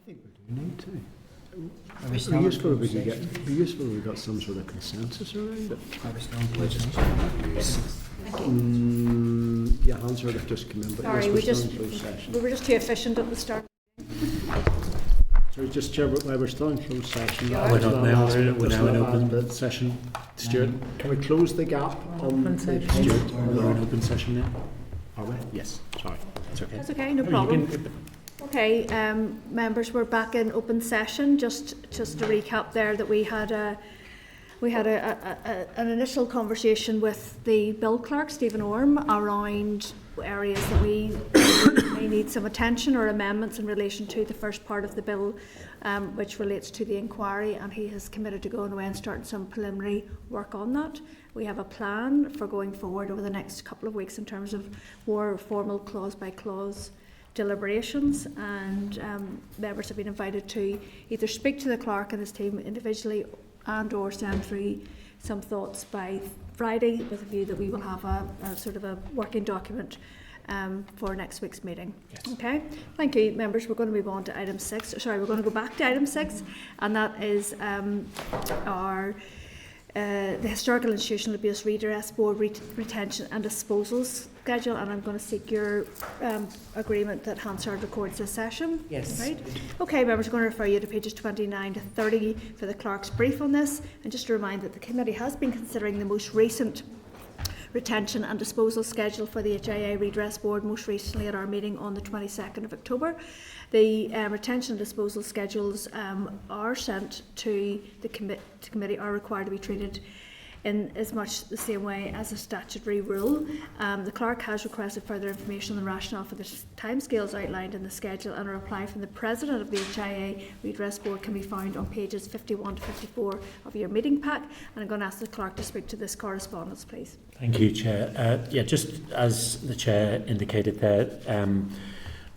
think we do need to. It'd be useful if we got some sort of consensus around it. Yeah, Hans would have just come in, but sorry, yes, we were just too efficient at the start. So just Chair, while we're still in closed session, we're now in open session. Stuart, can we close the gap on Stuart? We're in open session now. Are we? Yes. Sorry, that's okay. That's okay, no problem. Okay, members, we're back in open session. Just to recap there, that we had an initial conversation with the bill clerk, Stephen Orme, around areas that we may need some attention or amendments in relation to the first part of the bill, which relates to the inquiry, and he has committed to going away and starting some preliminary work on that. We have a plan for going forward over the next couple of weeks in terms of more formal clause by clause deliberations, and members have been invited to either speak to the clerk and his team individually and or send through some thoughts by Friday, with a view that we will have a sort of a working document for next week's meeting. Yes. Okay, thank you, members. We're going to move on to item 6. Sorry, we're going to go back to item 6, and that is our the Historical Institutional Abuse Redress Board retention and disposal schedule, and I'm going to seek your agreement that Hansard records this session. Yes. Right. Okay, members, I'm going to refer you to pages 29 to 30 for the clerk's brief on this, and just to remind that the committee has been considering the most recent retention and disposal schedule for the HIA Redress Board, most recently at our meeting on the 22nd of October. The retention and disposal schedules are sent to the committee, are required to be treated in as much the same way as a statutory rule. The clerk has requested further information on the rationale for the timescales outlined in the schedule, and a reply from the President of the HIA Redress Board can be found on pages 51 to 54 of your meeting pack. And I'm going to ask the clerk to speak to this correspondence, please. Thank you, Chair. Just as the Chair indicated there,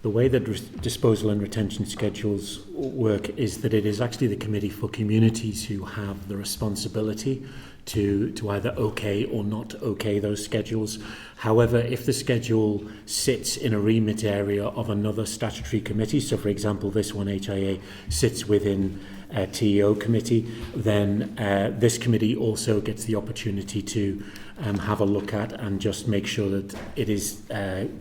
the way that disposal and retention schedules work is that it is actually the Committee for Communities who have the responsibility to either okay or not okay those schedules. However, if the schedule sits in a remit area of another statutory committee, so for example this one, HIA, sits within a TEO committee, then this committee also gets the opportunity to have a look at and just make sure that it is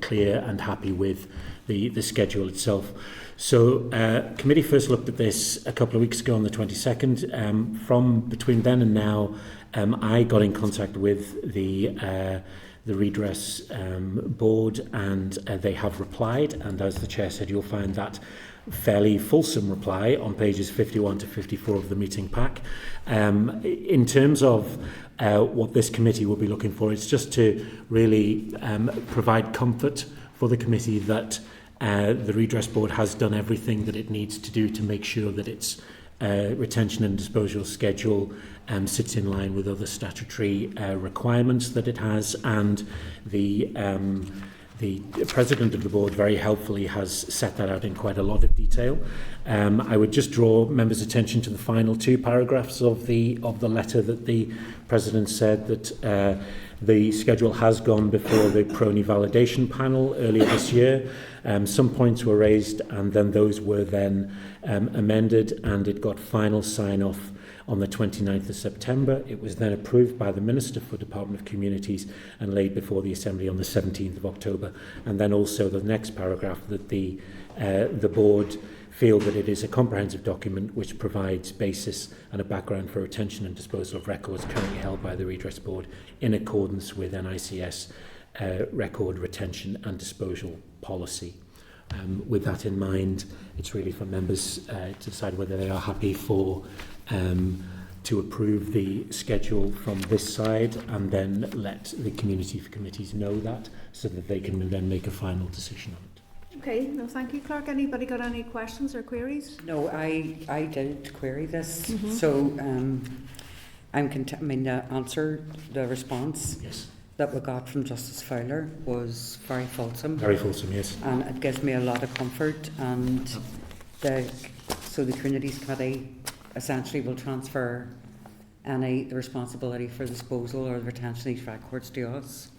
clear and happy with the schedule itself. So committee first looked at this a couple of weeks ago on the 22nd. From between then and now, I got in contact with the redress board, and they have replied, and as the Chair said, you'll find that fairly fulsome reply on pages 51 to 54 of the meeting pack. In terms of what this committee will be looking for, it's just to really provide comfort for the committee that the Redress Board has done everything that it needs to do to make sure that its retention and disposal schedule sits in line with other statutory requirements that it has, and the President of the Board very helpfully has set that out in quite a lot of detail. I would just draw members' attention to the final two paragraphs of the letter that the President said that the schedule has gone before the PRONI validation panel earlier this year. Some points were raised, and then those were then amended, and it got final sign-off on the 29th of September. It was then approved by the Minister for Department of Communities and laid before the Assembly on the 17th of October. And then also the next paragraph, that the Board feel that it is a comprehensive document which provides basis and a background for retention and disposal of records currently held by the Redress Board in accordance with NICS record retention and disposal policy. With that in mind, it's really for members to decide whether they are happy for to approve the schedule from this side, and then let the community committees know that, so that they can then make a final decision on it. Okay, no, thank you, Clerk. Anybody got any questions or queries? No, I did query this, so answer, the response that we got from Justice Fowler was very fulsome. Very fulsome, yes. And it gives me a lot of comfort, and so the Communities Committee essentially will transfer the responsibility for disposal or the retention of these records to us.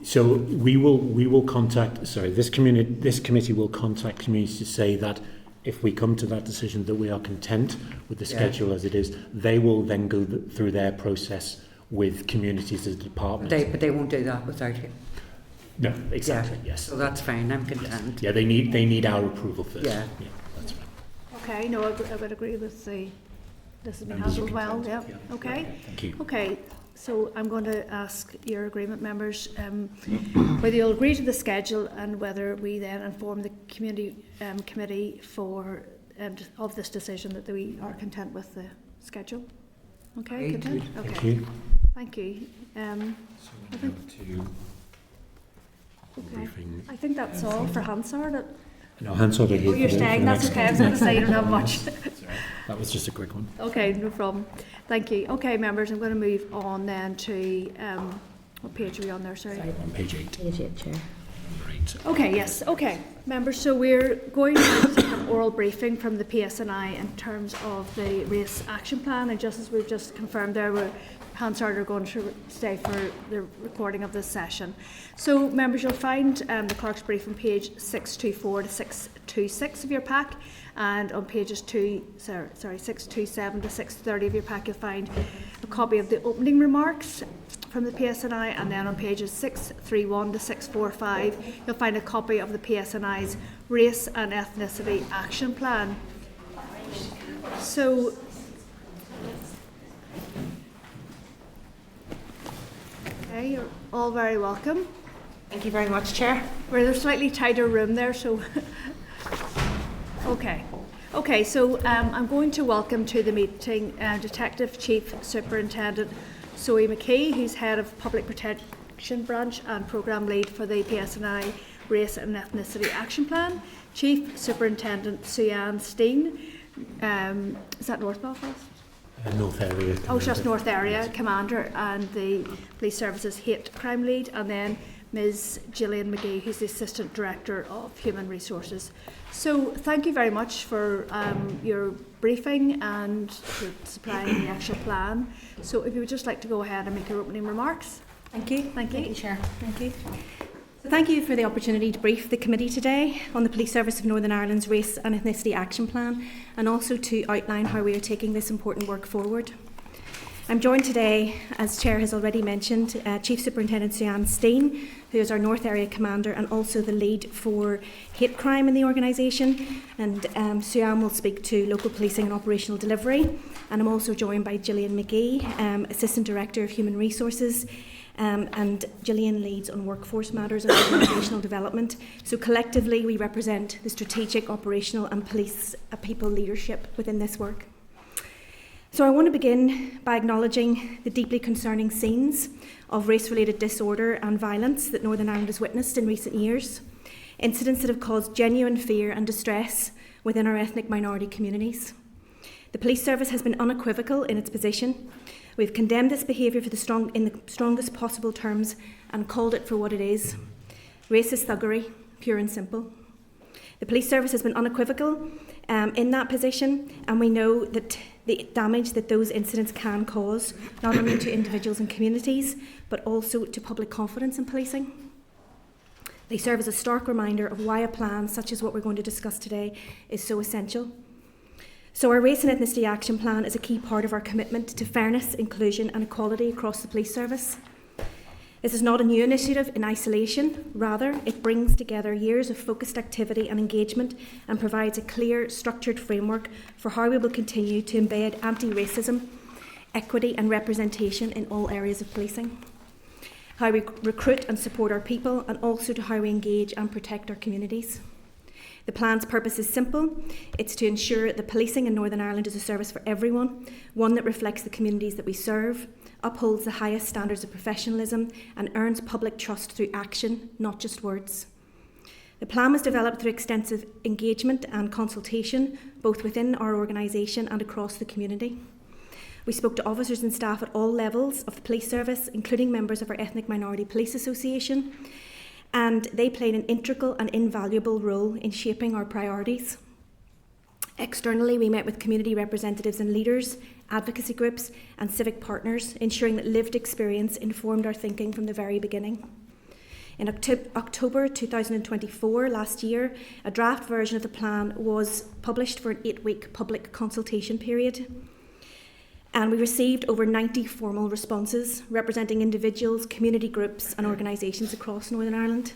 So we will contact. Sorry, this committee will contact communities to say that if we come to that decision that we are content with the Yeah. schedule as it is, they will then go through their process with communities as a department. But they won't do that without you. No, exactly. Yeah. Yes. So that's fine. I'm content. Yeah, they need our approval first. Yeah. That's fine. Okay, no, I would agree with this has been Members are handled well, content. yeah, okay. Thank you. Okay, so I'm going to ask your agreement members whether you'll agree to the schedule and whether we then inform the community committee of this decision that we are content with the schedule. Okay, Agreed. content? Thank Okay, you. thank you. So we're now to Okay. briefing. I think that's all for Hansard. No, Hansard are here. Oh, you're for the staying, that's next okay, I was going to say you don't have much. That was just a quick one. Okay, no problem. Thank you. Okay, members, I'm going to move on then to, what page are we on there, sorry? On page 8. Page 8, Chair. Right. Okay, yes, okay. Members, so we're going to take an oral briefing from the PSNI in terms of the race action plan, and just as we've just confirmed there, Hansard are going to stay for the recording of this session. So, members, you'll find the clerk's brief on page 624 to 626 of your pack, and on pages 627 to 630 of your pack, you'll find a copy of the opening remarks from the PSNI, and then on pages 631 to 645, you'll find a copy of the PSNI's Race and Ethnicity Action Plan. So, okay, you're all very welcome. Thank you very much, Chair. We're in a slightly tighter room there, so okay. Okay, so I'm going to welcome to the meeting Detective Chief Superintendent Zoe McKee, who's Head of Public Protection Branch and Programme Lead for the PSNI Race and Ethnicity Action Plan, Chief Superintendent Steen, is that North Belfast? North Area. Oh, it's just North Area Commander, and the Police Services Hate Crime Lead, and then Ms Gillian Magee, who's the Assistant Director of Human Resources. So thank you very much for your briefing and for supplying the actual plan. So if you would just like to go ahead and make your opening remarks. Thank you. Thank you. Thank you, Chair. Thank you. So thank you for the opportunity to brief the committee today on the Police Service of Northern Ireland's Race and Ethnicity Action Plan, and also to outline how we are taking this important work forward. I'm joined today, as Chair has already mentioned, Chief Superintendent Steen, who is our North Area Commander and also the lead for hate crime in the organisation. And Suan will speak to local policing and operational delivery. And I'm also joined by Gillian Magee, Assistant Director of Human Resources, and Gillian leads on workforce matters and organisational development. So collectively we represent the strategic, operational and police people leadership within this work. So I want to begin by acknowledging the deeply concerning scenes of race-related disorder and violence that Northern Ireland has witnessed in recent years, incidents that have caused genuine fear and distress within our ethnic minority communities. The police service has been unequivocal in its position. We've condemned this behaviour in the strongest possible terms and called it for what it is: racist thuggery, pure and simple. The police service has been unequivocal in that position, and we know that the damage that those incidents can cause, not only to individuals and communities, but also to public confidence in policing. They serve as a stark reminder of why a plan such as what we're going to discuss today is so essential. So our Race and Ethnicity Action Plan is a key part of our commitment to fairness, inclusion and equality across the police service. This is not a new initiative in isolation. Rather, it brings together years of focused activity and engagement and provides a clear, structured framework for how we will continue to embed anti-racism, equity and representation in all areas of policing, how we recruit and support our people, and also to how we engage and protect our communities. The plan's purpose is simple. It's to ensure that policing in Northern Ireland is a service for everyone, one that reflects the communities that we serve, upholds the highest standards of professionalism and earns public trust through action, not just words. The plan was developed through extensive engagement and consultation, both within our organisation and across the community. We spoke to officers and staff at all levels of the police service, including members of our Ethnic Minority Police Association, and they played an integral and invaluable role in shaping our priorities. Externally, we met with community representatives and leaders, advocacy groups and civic partners, ensuring that lived experience informed our thinking from the very beginning. In October 2024, last year, a draft version of the plan was published for an 8-week public consultation period. And we received over 90 formal responses representing individuals, community groups and organisations across Northern Ireland.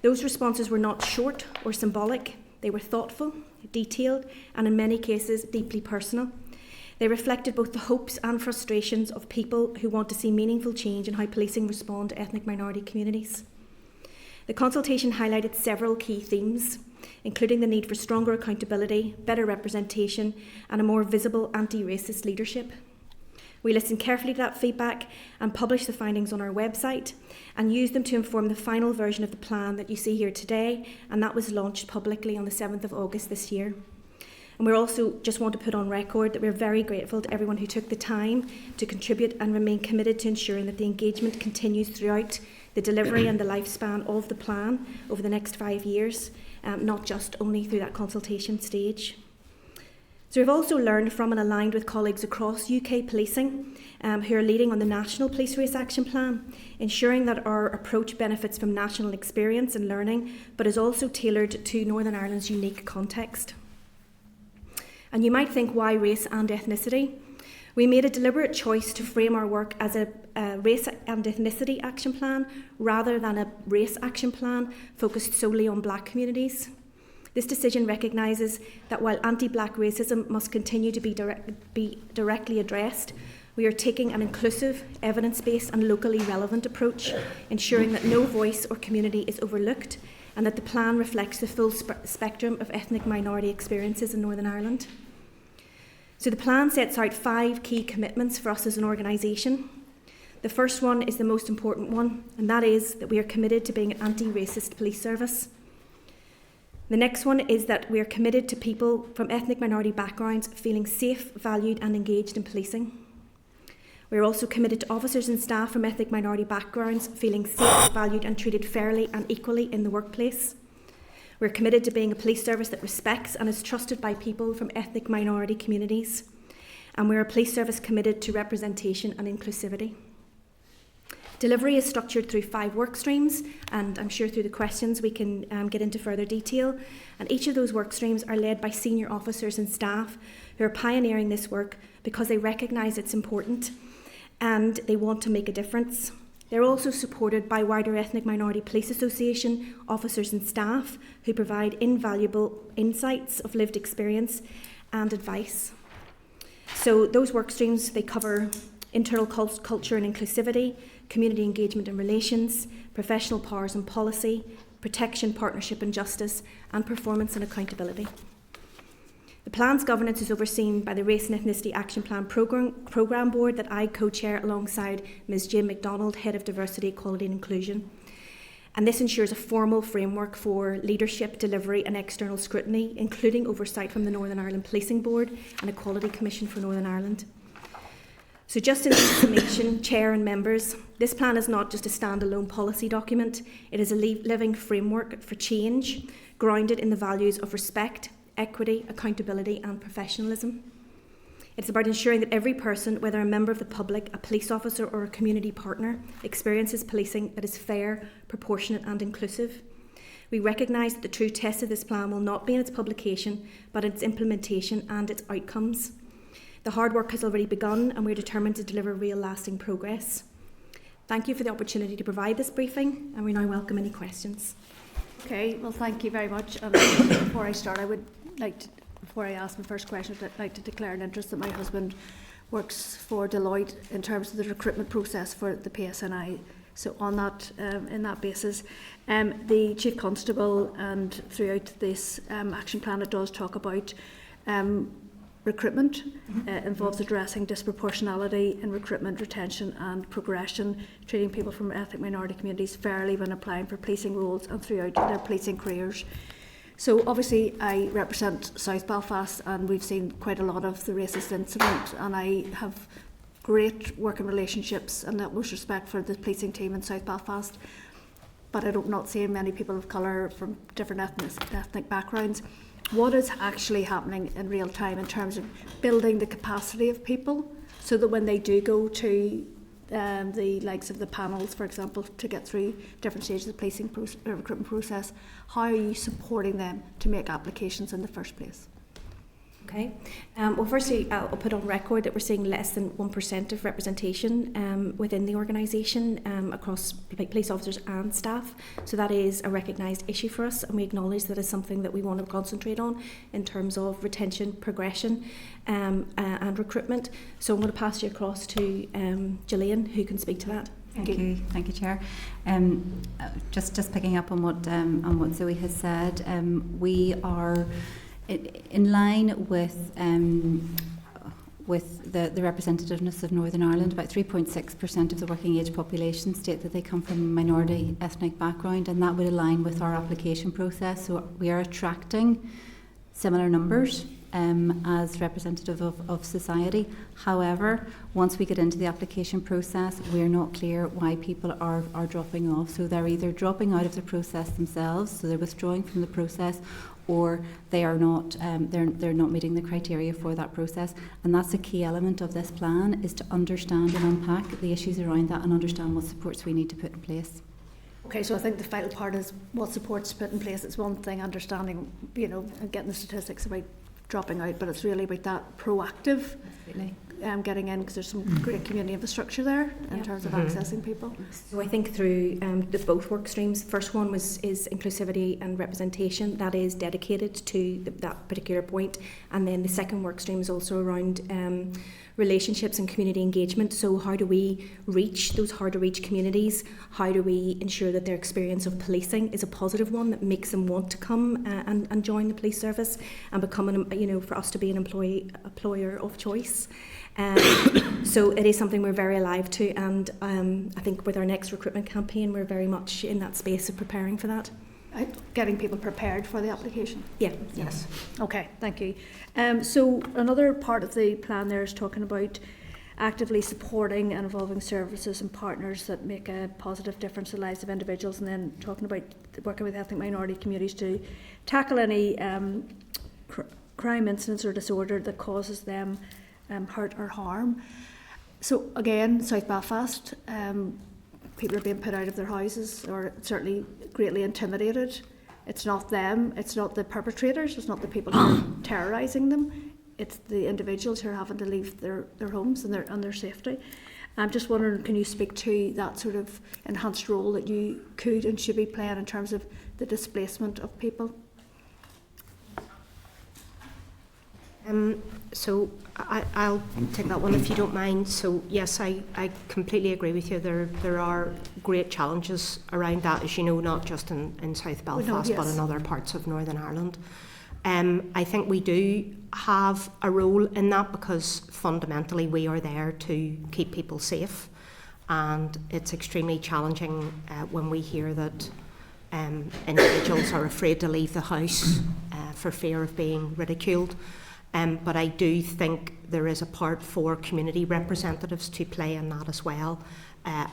Those responses were not short or symbolic. They were thoughtful, detailed and in many cases deeply personal. They reflected both the hopes and frustrations of people who want to see meaningful change in how policing respond to ethnic minority communities. The consultation highlighted several key themes, including the need for stronger accountability, better representation and a more visible anti-racist leadership. We listened carefully to that feedback and published the findings on our website and used them to inform the final version of the plan that you see here today, and that was launched publicly on the 7th of August this year. And we also just want to put on record that we're very grateful to everyone who took the time to contribute and remain committed to ensuring that the engagement continues throughout the delivery and the lifespan of the plan over the next 5 years, not just only through that consultation stage. So we've also learned from and aligned with colleagues across UK policing who are leading on the National Police Race Action Plan, ensuring that our approach benefits from national experience and learning, but is also tailored to Northern Ireland's unique context. And you might think, why race and ethnicity? We made a deliberate choice to frame our work as a race and ethnicity action plan rather than a race action plan focused solely on black communities. This decision recognises that while anti-black racism must continue to be directly addressed, we are taking an inclusive, evidence-based and locally relevant approach, ensuring that no voice or community is overlooked and that the plan reflects the full spectrum of ethnic minority experiences in Northern Ireland. So the plan sets out 5 key commitments for us as an organisation. The first one is the most important one, and that is that we are committed to being an anti-racist police service. The next one is that we are committed to people from ethnic minority backgrounds feeling safe, valued and engaged in policing. We are also committed to officers and staff from ethnic minority backgrounds feeling safe, valued and treated fairly and equally in the workplace. We're committed to being a police service that respects and is trusted by people from ethnic minority communities. And we're a police service committed to representation and inclusivity. Delivery is structured through 5 work streams, and I'm sure through the questions we can get into further detail. And each of those work streams are led by senior officers and staff who are pioneering this work because they recognise it's important and they want to make a difference. They're also supported by wider Ethnic Minority Police Association officers and staff who provide invaluable insights of lived experience and advice. So those work streams, they cover internal culture and inclusivity, community engagement and relations, professional powers and policy, protection, partnership and justice, and performance and accountability. The plan's governance is overseen by the Race and Ethnicity Action Plan Programme Board that I co-chair alongside Ms Jane McDonald, Head of Diversity, Equality and Inclusion. And this ensures a formal framework for leadership, delivery and external scrutiny, including oversight from the Northern Ireland Policing Board and Equality Commission for Northern Ireland. So just in summation, Chair and members, this plan is not just a standalone policy document. It is a living framework for change, grounded in the values of respect, equity, accountability and professionalism. It's about ensuring that every person, whether a member of the public, a police officer or a community partner, experiences policing that is fair, proportionate and inclusive. We recognise that the true test of this plan will not be in its publication, but in its implementation and its outcomes. The hard work has already begun and we're determined to deliver real lasting progress. Thank you for the opportunity to provide this briefing, and we now welcome any questions. Okay, well thank you very much. And before I start, I would like to, before I ask my first question, I'd like to declare an interest that my husband works for Deloitte in terms of the recruitment process for the PSNI. So on that, in that basis, the Chief Constable and throughout this action plan, it does talk about recruitment, involves addressing disproportionality in recruitment, retention and progression, treating people from ethnic minority communities fairly when applying for policing roles and throughout their policing careers. So obviously I represent South Belfast and we've seen quite a lot of the racist incident, and I have great working relationships and utmost respect for the policing team in South Belfast, but I don't not see many people of colour from different ethnic backgrounds. What is actually happening in real time in terms of building the capacity of people so that when they do go to the likes of the panels, for example, to get through different stages of the policing recruitment process. How are you supporting them to make applications in the first place? Okay. Well, firstly, I'll put on record that we're seeing less than 1% of representation within the organisation across police officers and staff. So that is a recognised issue for us, and we acknowledge that is something that we want to concentrate on in terms of retention, progression and recruitment. So I'm going to pass you across to Gillian, who can speak to that. Thank you, Chair. Just picking up on what Zoe has said, we are in line with the representativeness of Northern Ireland. About 3.6% of the working age population state that they come from a minority ethnic background, and that would align with our application process. So we are attracting similar numbers as representative of society. However, once we get into the application process, we're not clear why people are dropping off. So they're either dropping out of the process themselves, so they're withdrawing from the process, or they are not they're not meeting the criteria for that process. And that's a key element of this plan, is to understand and unpack the issues around that and understand what supports we need to put in place. Okay, so I think the vital part is what supports put in place. It's one thing understanding, and getting the statistics about dropping out, but it's really about that proactive getting in, because there's some great community infrastructure there in terms of accessing people. So I think through the both work streams, the first one is inclusivity and representation, that is dedicated to that particular point, and then the second work stream is also around relationships and community engagement. So how do we reach those hard to reach communities? How do we ensure that their experience of policing is a positive one that makes them want to come and join the police service and become for us to be an employer of choice. So it is something we're very alive to, and I think with our next recruitment campaign we're very much in that space of preparing for that. Getting people prepared for the application? Yeah. Yes. Okay, thank you. So another part of the plan there is talking about actively supporting and involving services and partners that make a positive difference in the lives of individuals, and then talking about working with ethnic minority communities to tackle any crime incidents or disorder that causes them hurt or harm. So again, South Belfast, people are being put out of their houses, or certainly greatly intimidated. It's not them, it's not the perpetrators, it's not the people who are terrorising them, it's the individuals who are having to leave their homes and their safety. I'm just wondering, can you speak to that sort of enhanced role that you could and should be playing in terms of the displacement of people? So I'll take that one if you don't mind. So yes, I completely agree with you. There are great challenges around that, as you know, not just in South Belfast, but in other parts of Northern Ireland. I think we do have a role in that, because fundamentally we are there to keep people safe, and it's extremely challenging when we hear that individuals are afraid to leave the house for fear of being ridiculed. But I do think there is a part for community representatives to play in that as well,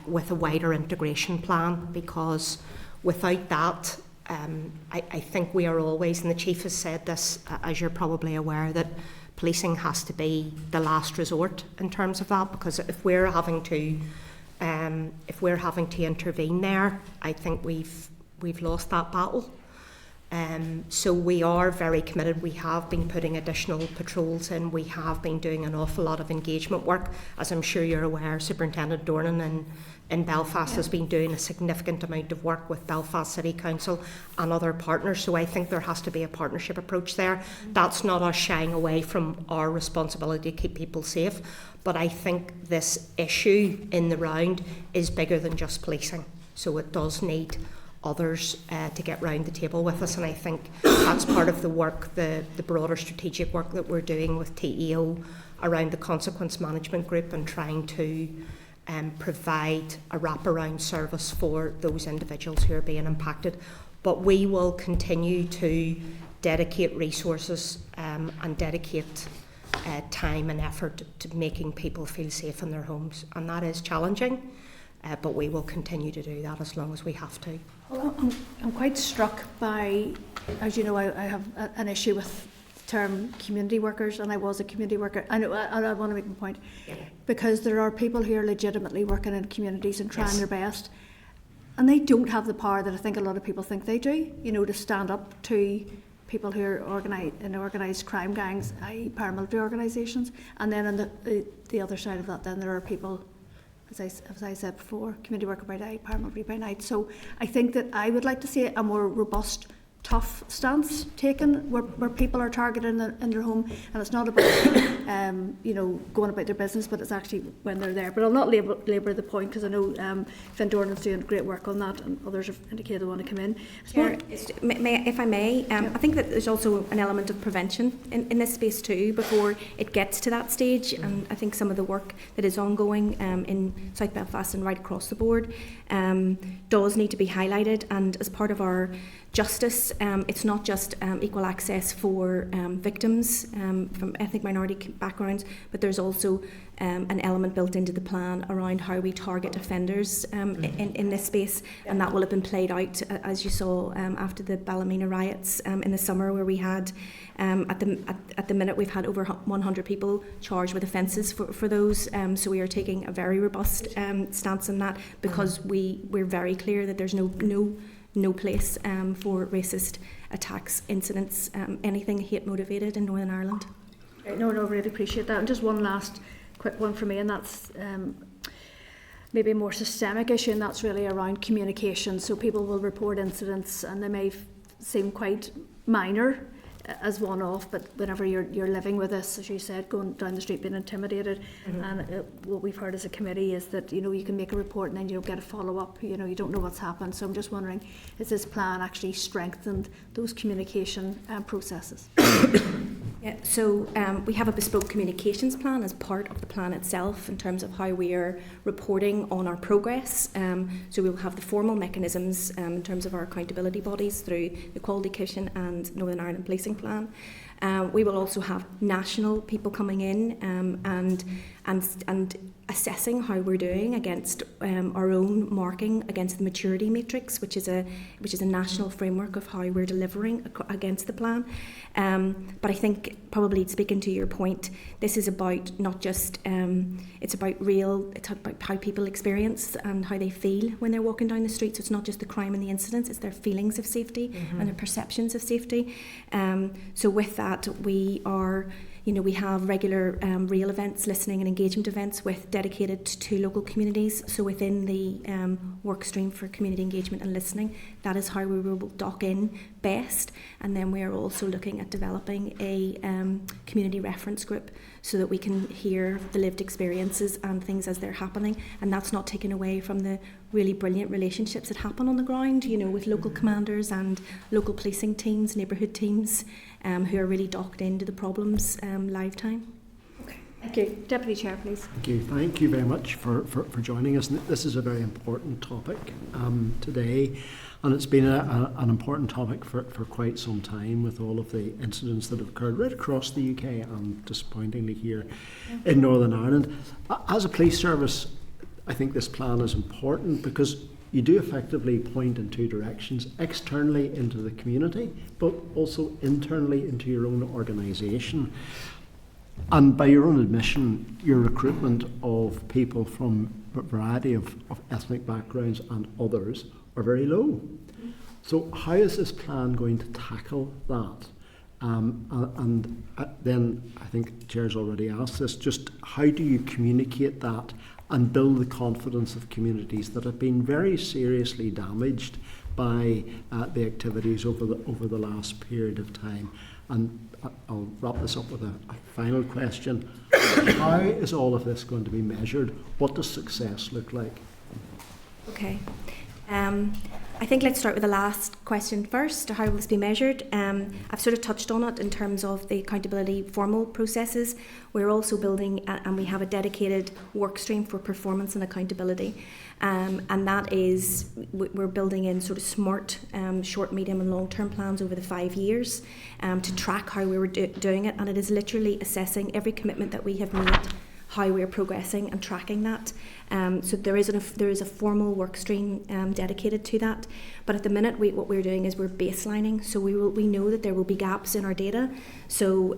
with a wider integration plan, because without that, I think we are always, and the Chief has said this, as you're probably aware, that policing has to be the last resort in terms of that, because if we're having to intervene there, I think we've lost that battle. So we are very committed. We have been putting additional patrols in. We have been doing an awful lot of engagement work. As I'm sure you're aware, Superintendent Dornan in Belfast has been doing a significant amount of work with Belfast City Council and other partners. So I think there has to be a partnership approach there. That's not us shying away from our responsibility to keep people safe. But I think this issue in the round is bigger than just policing. So it does need others to get round the table with us, and I think that's part of the work, the broader strategic work that we're doing with TEO around the consequence management group, and trying to provide a wraparound service for those individuals who are being impacted. But we will continue to dedicate resources and dedicate time and effort to making people feel safe in their homes, and that is challenging. But we will continue to do that as long as we have to. Well, I'm quite struck by, as you know, I have an issue with term community workers, and I was a community worker. I know, and I want to make my point, because there are people who are legitimately working in communities and trying their best, and they don't have the power that I think a lot of people think they do, you know, to stand up to people who are organised crime gangs, i.e. paramilitary organisations. And then on the other side of that, then there are people, as I said before, community worker by day, paramilitary by night. So I think that I would like to see a more robust, tough stance taken where people are targeted in their home, and it's not about you know, going about their business, but it's actually when they're there. But I'll not labour the point, because I know Finn Dornan's doing great work on that, and others have indicated they want to come in. Chair, if I may, I think that there's also an element of prevention in this space too before it gets to that stage, and I think some of the work that is ongoing in South Belfast and right across the board does need to be highlighted. And as part of our justice, it's not just equal access for victims from ethnic minority backgrounds, but there's also an element built into the plan around how we target offenders in this space, and that will have been played out, as you saw, after the Ballymena riots in the summer, where we had, at the minute, we've had over 100 people charged with offences for those, so we are taking a very robust stance on that, because we're very clear that there's no place for racist attacks, incidents, anything hate motivated in Northern Ireland. No, really appreciate that. And just one last quick one for me, and that's maybe a more systemic issue, and that's really around communication. So people will report incidents, and they may seem quite minor as one-off, but whenever you're living with this, as you said, going down the street being intimidated, and what we've heard as a committee is that, you know, you can make a report and then you don't get a follow-up, you know, you don't know what's happened. So I'm just wondering, has this plan actually strengthened those communication processes? Yeah, so we have a bespoke communications plan as part of the plan itself in terms of how we are reporting on our progress. So we will have the formal mechanisms in terms of our accountability bodies through the Quality Commission and Northern Ireland Policing Plan. We will also have national people coming in and assessing how we're doing against our own marking against the maturity matrix, which is a national framework of how we're delivering against the plan. But I think, probably speaking to your point, this is about not just it's about how people experience and how they feel when they're walking down the street. So it's not just the crime and the incidents; it's their feelings of safety and their perceptions of safety. So with that, we are. You know, we have regular real events, listening and engagement events dedicated to local communities. So within the work stream for community engagement and listening, that is how we will dock in best. And then we are also looking at developing a community reference group so that we can hear the lived experiences and things as they're happening. And that's not taken away from the really brilliant relationships that happen on the ground, you know, with local commanders and local policing teams, neighbourhood teams, who are really docked into the problems live time. Okay. Thank you. Deputy Chair, please. Thank you very much for joining us. This is a very important topic today, and it's been an important topic for quite some time, with all of the incidents that have occurred right across the UK and disappointingly here in Northern Ireland. As a police service, I think this plan is important because you do effectively point in two directions: externally into the community, but also internally into your own organisation. And by your own admission, your recruitment of people from a variety of ethnic backgrounds and others are very low. So how is this plan going to tackle that? And then I think the Chair's already asked this, just how do you communicate that and build the confidence of communities that have been very seriously damaged by the activities over the last period of time? And I'll wrap this up with a final question. How is all of this going to be measured? What does success look like? Okay. I think let's start with the last question first. How will this be measured? I've sort of touched on it in terms of the accountability formal processes. We're also building, and we have a dedicated work stream for performance and accountability. And that is, we're building in sort of smart short, medium and long-term plans over the 5 years to track how we were doing it. And it is literally assessing every commitment that we have made. how we're progressing and tracking that. So there is a formal work stream dedicated to that. But at the minute, what we're doing is we're baselining. So we know that there will be gaps in our data. So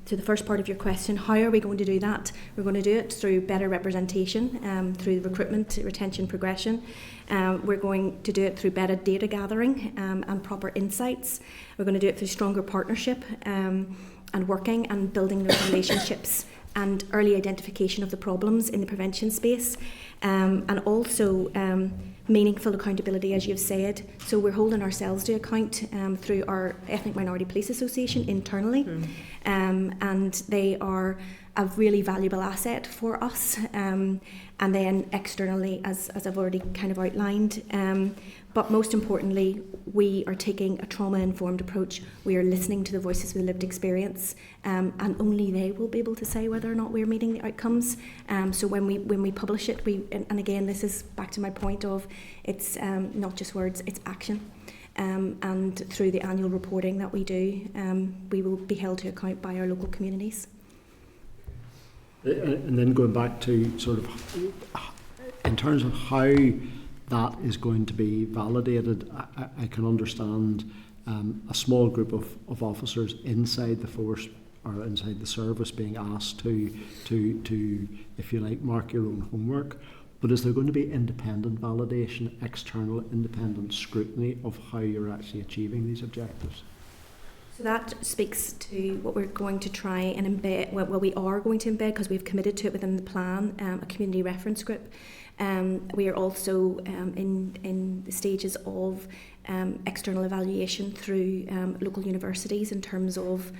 to the first part of your question, how are we going to do that? We're going to do it through better representation, through recruitment, retention, progression. We're going to do it through better data gathering and proper insights. We're going to do it through stronger partnership and working and building those relationships and early identification of the problems in the prevention space, and also meaningful accountability, as you've said. So we're holding ourselves to account through our Ethnic Minority Police Association internally, and they are a really valuable asset for us, and then externally, as I've already kind of outlined. But most importantly, we are taking a trauma-informed approach. We are listening to the voices with lived experience, and only they will be able to say whether or not we're meeting the outcomes. So when we publish it, and again, this is back to my point of it's not just words, it's action. And through the annual reporting that we do, we will be held to account by our local communities. And then going back to sort of in terms of how that is going to be validated, I can understand a small group of officers inside the force or inside the service being asked to if you like, mark your own homework. But is there going to be independent validation, external independent scrutiny of how you're actually achieving these objectives? So that speaks to what we're going to try and embed, well we are going to embed because we've committed to it within the plan, a community reference group. We are also in the stages of external evaluation through local universities in terms of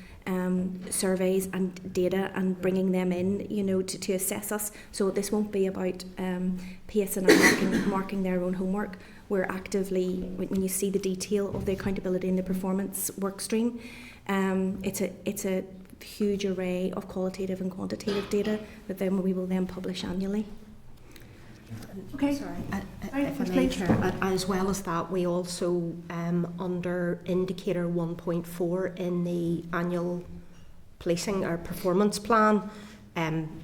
surveys and data and bringing them in, to assess us. So this won't be about PSNI marking their own homework. We're actively, when you see the detail of the accountability and the performance work stream, it's a huge array of qualitative and quantitative data that then we will then publish annually. Okay. Sorry, if I may, Chair, as well as that, we also, under Indicator 1.4 in the annual policing or performance plan,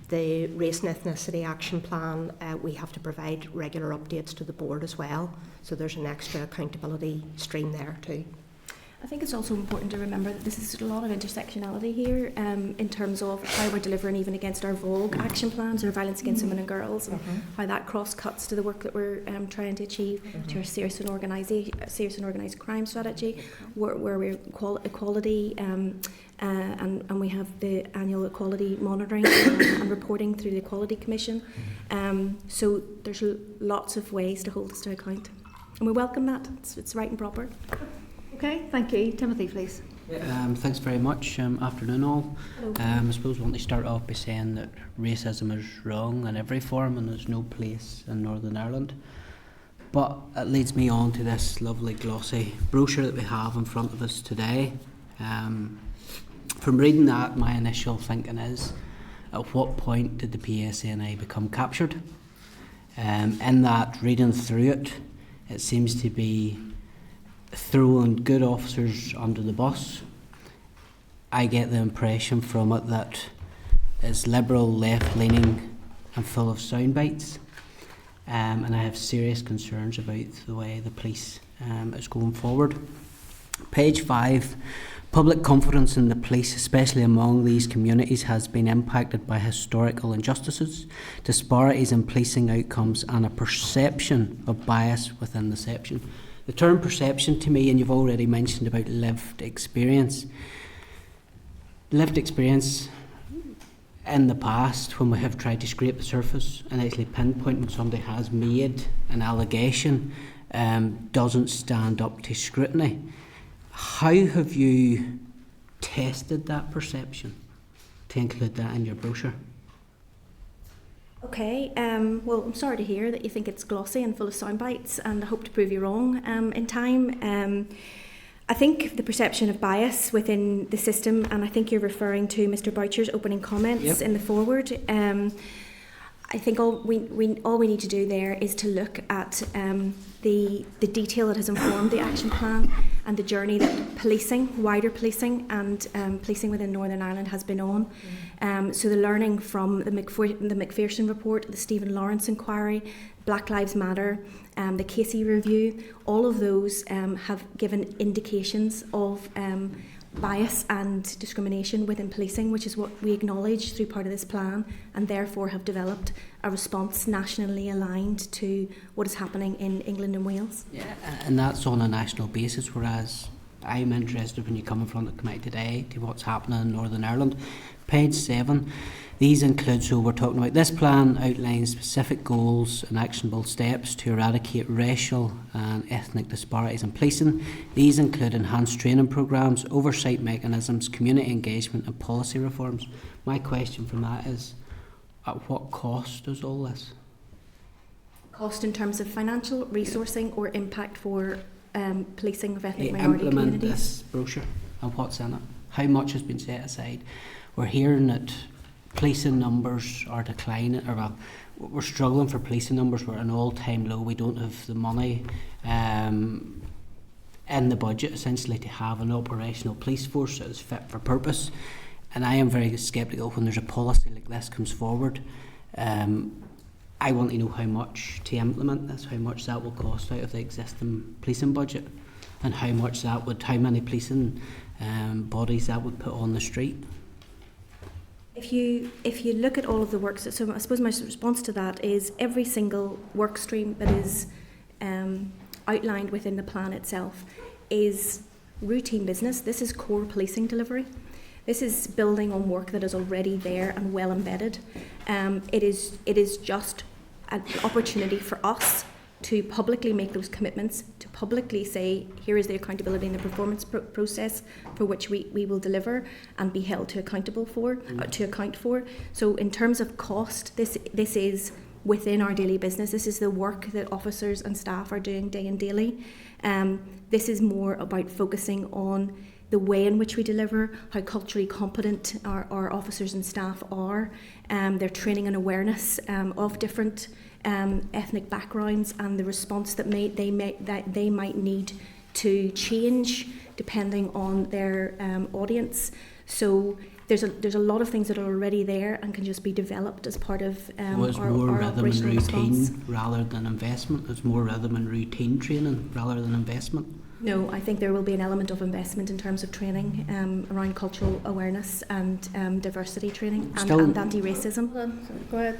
the Race and Ethnicity Action Plan, we have to provide regular updates to the board as well. So there's an extra accountability stream there too. I think it's also important to remember that this is a lot of intersectionality here in terms of how we're delivering even against our VOG action plans, or violence against women and girls, and how that cross-cuts to the work that we're trying to achieve, to our serious and organised crime strategy, where we're equality, and we have the annual equality monitoring and reporting through the Equality Commission. So there's lots of ways to hold us to account. And we welcome that. It's right and proper. Okay, thank you. Timothy, please. Thanks very much. Afternoon all. I suppose I want to start off by saying that racism is wrong in every form and there's no place in Northern Ireland. But it leads me on to this lovely glossy brochure that we have in front of us today. From reading that, my initial thinking is, at what point did the PSNI become captured? In that, reading through it, it seems to be throwing good officers under the bus. I get the impression from it that it's liberal, left-leaning and full of sound bites, and I have serious concerns about the way the police is going forward. Page 5, public confidence in the police, especially among these communities, has been impacted by historical injustices, disparities in policing outcomes and a perception of bias within the section. The term perception to me, and you've already mentioned about lived experience. Lived experience in the past, when we have tried to scrape the surface and actually pinpoint when somebody has made an allegation, doesn't stand up to scrutiny. How have you tested that perception to include that in your brochure? Okay, well, I'm sorry to hear that you think it's glossy and full of sound bites, and I hope to prove you wrong in time. I think the perception of bias within the system, and I think you're referring to Mr. Boucher's opening comments in the foreword. I think all we need to do there is to look at the detail that has informed the action plan and the journey that policing, wider policing and policing within Northern Ireland has been on. So the learning from the McPherson report, the Stephen Lawrence inquiry, Black Lives Matter, the Casey review, all of those have given indications of bias and discrimination within policing, which is what we acknowledge through part of this plan, and therefore have developed a response nationally aligned to what is happening in England and Wales. Yeah, and that's on a national basis, whereas I'm interested when you come in front of the committee today to what's happening in Northern Ireland. Page 7, these include, so we're talking about this plan outlines specific goals and actionable steps to eradicate racial and ethnic disparities in policing. These include enhanced training programmes, oversight mechanisms, community engagement and policy reforms. My question from that is, at what cost is all this? Cost in terms of financial, resourcing or impact for policing of ethnic minority implement communities? This brochure and what's in it? How much has been set aside? We're hearing that policing numbers are declining, or well, we're struggling for policing numbers. We're at an all-time low. We don't have the money in the budget essentially to have an operational police force that is fit for purpose. And I am very sceptical when there's a policy like this comes forward. I want to know how much to implement this, how much that will cost out of the existing policing budget, and how many policing bodies that would put on the street. If you look at all of the works, so I suppose my response to that is every single work stream that is outlined within the plan itself is routine business. This is core policing delivery. This is building on work that is already there and well embedded. It is just an opportunity for us to publicly make those commitments, to publicly say, here is the accountability and the performance process for which we will deliver and be held to account for. So in terms of cost, this is within our daily business. This is the work that officers and staff are doing day and daily. This is more about focusing on the way in which we deliver, how culturally competent our officers and staff are, their training and awareness of different ethnic backgrounds and the response that they might need to change depending on their audience. So there's a lot of things that are already there and can just be developed as part of our operational response. Rather than investment. There's more rhythm and routine training rather than investment. No, I think there will be an element of investment in terms of training around cultural awareness and diversity training and anti-racism. Go ahead.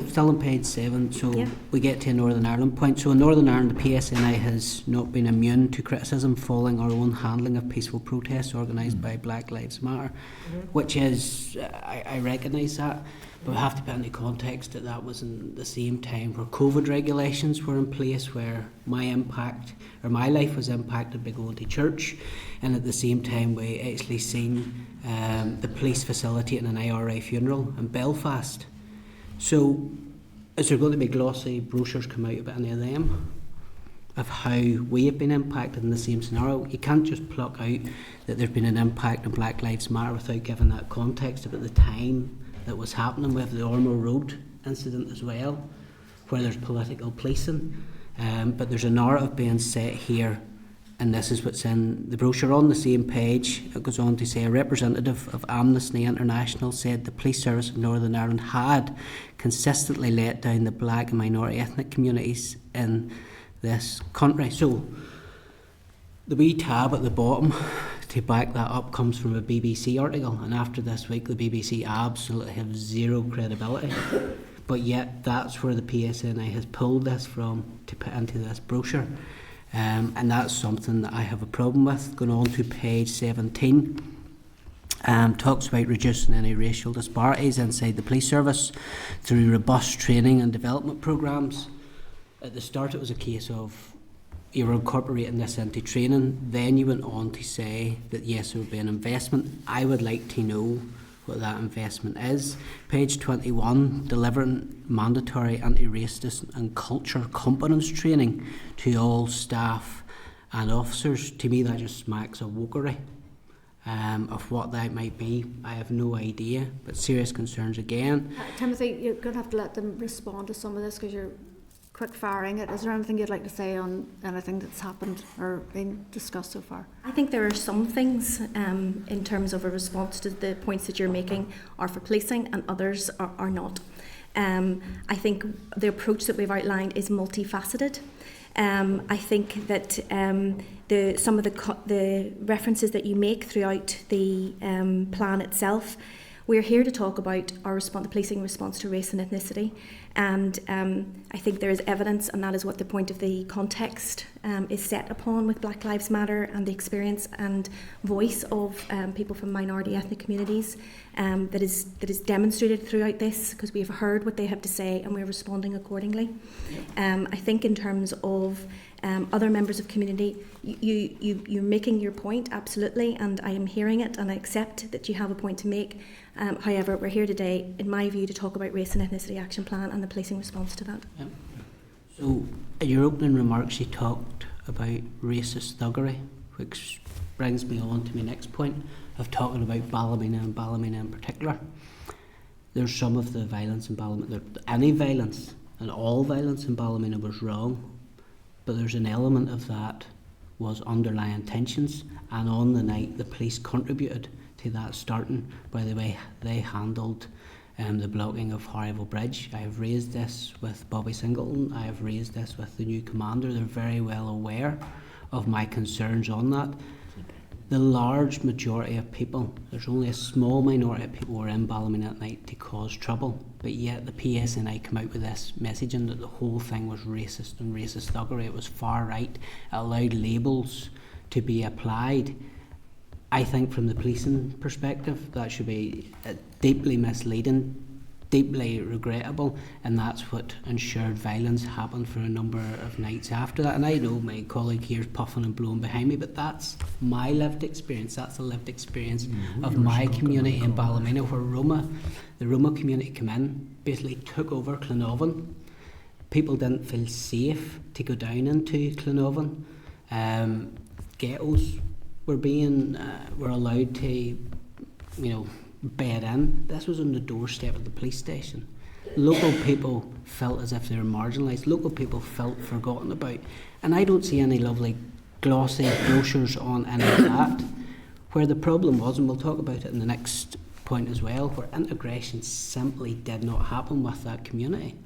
Still on page 7, so yeah. We get to a Northern Ireland point. So in Northern Ireland, the PSNI has not been immune to criticism following our own handling of peaceful protests organised by Black Lives Matter, which is, I recognise that, but we have to put into context that was in the same time where COVID regulations were in place, where my life was impacted by going to church, and at the same time we actually seen the police facilitating an IRA funeral in Belfast. So is there going to be glossy brochures come out about any of them, of how we have been impacted in the same scenario? You can't just pluck out that there's been an impact on Black Lives Matter without giving that context about the time that was happening. We have the Ormo Road incident as well, where there's political policing, but there's a narrative being set here, and this is what's in the brochure on the same page. It goes on to say a representative of Amnesty International said the police service of Northern Ireland had consistently let down the black and minority ethnic communities in this country. So the wee tab at the bottom to back that up comes from a BBC article, and after this week the BBC absolutely have zero credibility, but yet that's where the PSNI has pulled this from to put into this brochure, and that's something that I have a problem with. Going on to page 17, talks about reducing any racial disparities inside the police service through robust training and development programmes. At the start it was a case of you were incorporating this into training, then you went on to say that yes, there would be an investment. I would like to know what that investment is. Page 21, delivering mandatory anti-racist and culture competence training to all staff and officers. To me that just smacks of wokery. Of what that might be, I have no idea, but serious concerns again. Timothy, you're going to have to let them respond to some of this because you're quick firing it. Is there anything you'd like to say on anything that's happened or been discussed so far? I think there are some things in terms of a response to the points that you're making are for policing and others are not. I think the approach that we've outlined is multifaceted. I think that some of the references that you make throughout the plan itself, we're here to talk about our the policing response to race and ethnicity, and I think there is evidence, and that is what the point of the context is set upon with Black Lives Matter and the experience and voice of people from minority ethnic communities that is demonstrated throughout this, because we have heard what they have to say and we're responding accordingly. I think in terms of other members of community, you're making your point, absolutely, and I am hearing it and I accept that you have a point to make. However, we're here today, in my view, to talk about Race and Ethnicity Action Plan and the policing response to that. Yeah. So, in your opening remarks, you talked about racist thuggery, which brings me on to my next point of talking about Ballymena and Ballymena in particular. There's some of the violence in Ballymena, any violence and all violence in Ballymena was wrong, but there's an element of that was underlying tensions, and on the night the police contributed to that starting by the way they handled the blocking of Harryville Bridge. I have raised this with Bobby Singleton, I have raised this with the new commander. They're very well aware of my concerns on that. The large majority of people, there's only a small minority of people who were in Ballymena at night to cause trouble, but yet the PSNI come out with this messaging that the whole thing was racist and racist thuggery. It was far right. It allowed labels to be applied. I think from the policing perspective that should be deeply misleading, deeply regrettable, and that's what ensured violence happened for a number of nights after that. And I know my colleague here is puffing and blowing behind me, but that's my lived experience. That's the lived experience of my community in Ballymena, where the Roma community came in, basically took over Clonavon. People didn't feel safe to go down into Clonavon. Ghettos were allowed to, bed in. This was on the doorstep of the police station. Local people felt as if they were marginalised. Local people felt forgotten about. And I don't see any lovely glossy brochures on any of that. Where the problem was, and we'll talk about it in the next point as well, where integration simply did not happen with that community.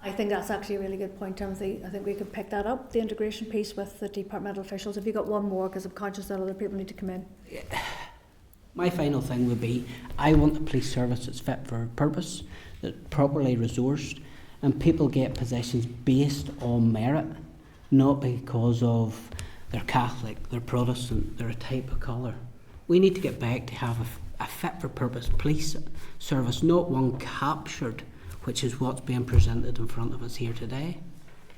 I think that's actually a really good point, Timothy. I think we could pick that up, the integration piece with the departmental officials. Have you got one more? Because I'm conscious that other people need to come in. Yeah. My final thing would be, I want a police service that's fit for purpose, that's properly resourced, and people get positions based on merit, not because of they're Catholic, they're Protestant, they're a type of colour. We need to get back to have a fit for purpose police service, not one captured, which is what's being presented in front of us here today.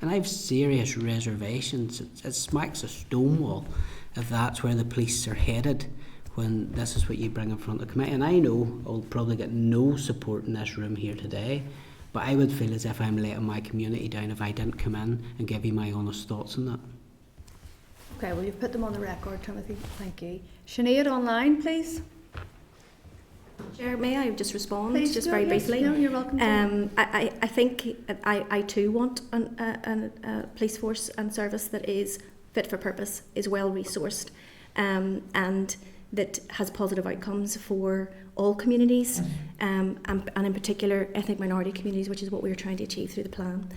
And I have serious reservations. It smacks a stonewall if that's where the police are headed when this is what you bring in front of the committee. And I know I'll probably get no support in this room here today, but I would feel as if I'm letting my community down if I didn't come in and give you my honest thoughts on that. Okay, well, you've put them on the record, Timothy. Thank you. Sinead, online, please. Chair, may I just respond, Please just do, very yes. briefly? No, you're welcome to. I think I too want a police force and service that is fit for purpose, is well resourced, and that has positive outcomes for all communities, and in particular ethnic minority communities, which is what we're trying to achieve through the plan.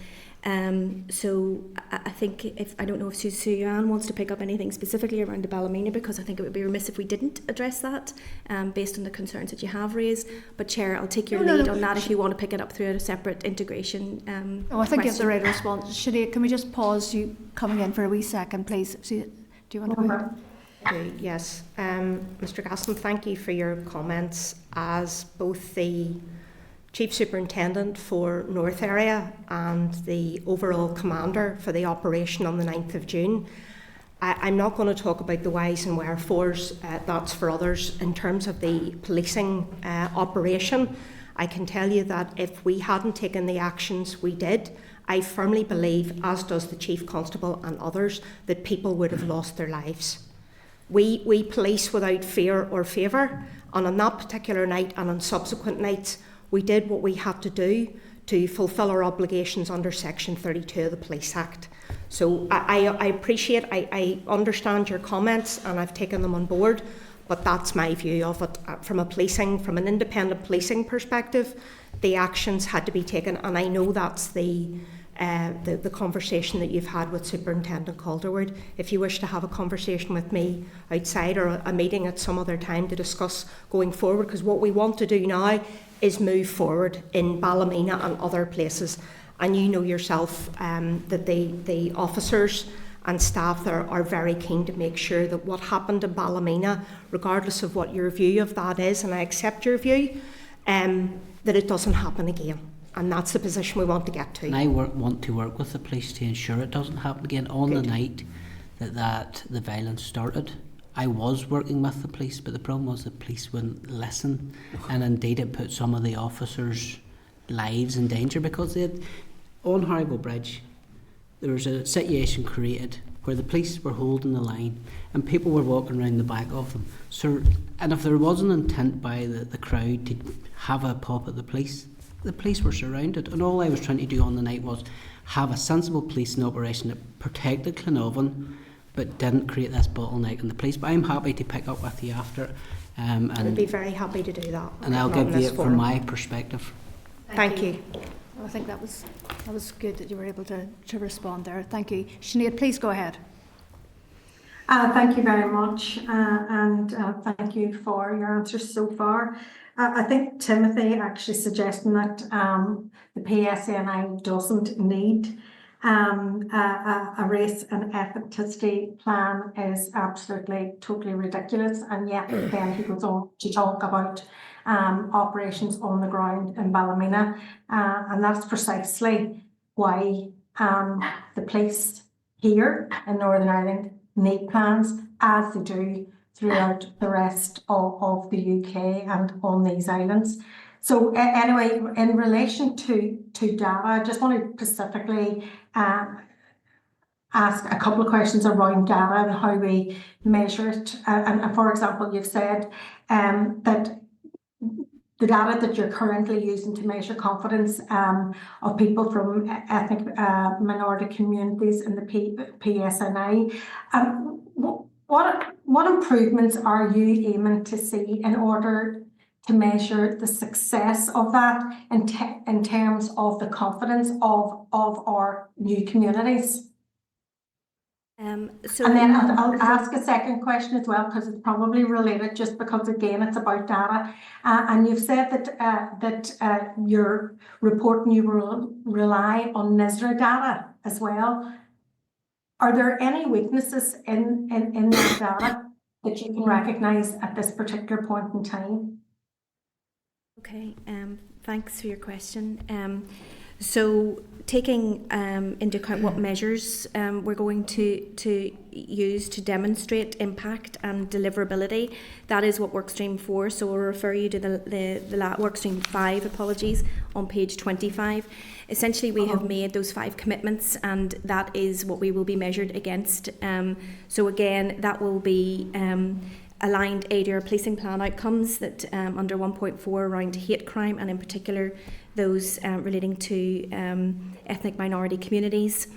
So I think I don't know if Sue-Ann wants to pick up anything specifically around the Ballymena, because I think it would be remiss if we didn't address that based on the concerns that you have raised. But Chair, I'll take your lead on that if you want to pick it up through a separate integration I think you have the right response. Sinead, can we just pause you coming in for a wee second, please? Do you want to go ahead? Yes. Mr. Gaston, thank you for your comments. As both the Chief Superintendent for North Area and the overall commander for the operation on the 9th of June, I'm not going to talk about the whys and wherefores, that's for others. In terms of the policing operation, I can tell you that if we hadn't taken the actions we did, I firmly believe, as does the Chief Constable and others, that people would have lost their lives. We police without fear or favour, and on that particular night and on subsequent nights, we did what we had to do to fulfil our obligations under Section 32 of the Police Act. So I appreciate, I understand your comments and I've taken them on board, but that's my view of it. From an independent policing perspective, the actions had to be taken, and I know that's the conversation that you've had with Superintendent Calderwood. If you wish to have a conversation with me outside or a meeting at some other time to discuss going forward, because what we want to do now is move forward in Ballymena and other places. And you know yourself that the officers and staff there are very keen to make sure that what happened in Ballymena, regardless of what your view of that is, and I accept your view, that it doesn't happen again. And that's the position we want to get to. And I want to work with the police to ensure it doesn't happen again. On the night that the violence started, I was working with the police, but the problem was the police wouldn't listen, and indeed it put some of the officers' lives in danger, because on Harrible Bridge there was a situation created where the police were holding the line and people were walking around the back of them. So, and if there was an intent by the crowd to have a pop at the police were surrounded, and all I was trying to do on the night was have a sensible policing operation that protected Clonovan but didn't create this bottleneck in the police. But I'm happy to pick up with you after. And I'd be very happy to do that. And I'll give you it from my perspective. Thank you. I think that was good that you were able to respond there. Thank you. Sinead, please go ahead. Thank you very much, and thank you for your answers so far. I think Timothy actually suggesting that the PSNI doesn't need a race and ethnicity plan is absolutely, totally ridiculous, and yet then he goes on to talk about operations on the ground in Ballymena, and that's precisely why the police here in Northern Ireland need plans, as they do throughout the rest of the UK and on these islands. So anyway, in relation to data, I just want to specifically ask a couple of questions around data and how we measure it. And for example, you've said that the data that you're currently using to measure confidence of people from ethnic minority communities in the PSNI, what improvements are you aiming to see in order to measure the success of that in terms of the confidence of our new communities? And then I'll ask a second question as well, because it's probably related, just because again it's about data. And you've said that your reporting you will rely on NISRA data as well. Are there any weaknesses in that data that you can recognise at this particular point in time? Okay, thanks for your question. So taking into account what measures we're going to use to demonstrate impact and deliverability, that is what Workstream 4, so we'll refer you to the Workstream 5, apologies, on page 25. Essentially, we have made those 5 commitments, and that is what we will be measured against. So again, that will be aligned ADR policing plan outcomes that under 1.4 around hate crime, and in particular those relating to ethnic minority communities.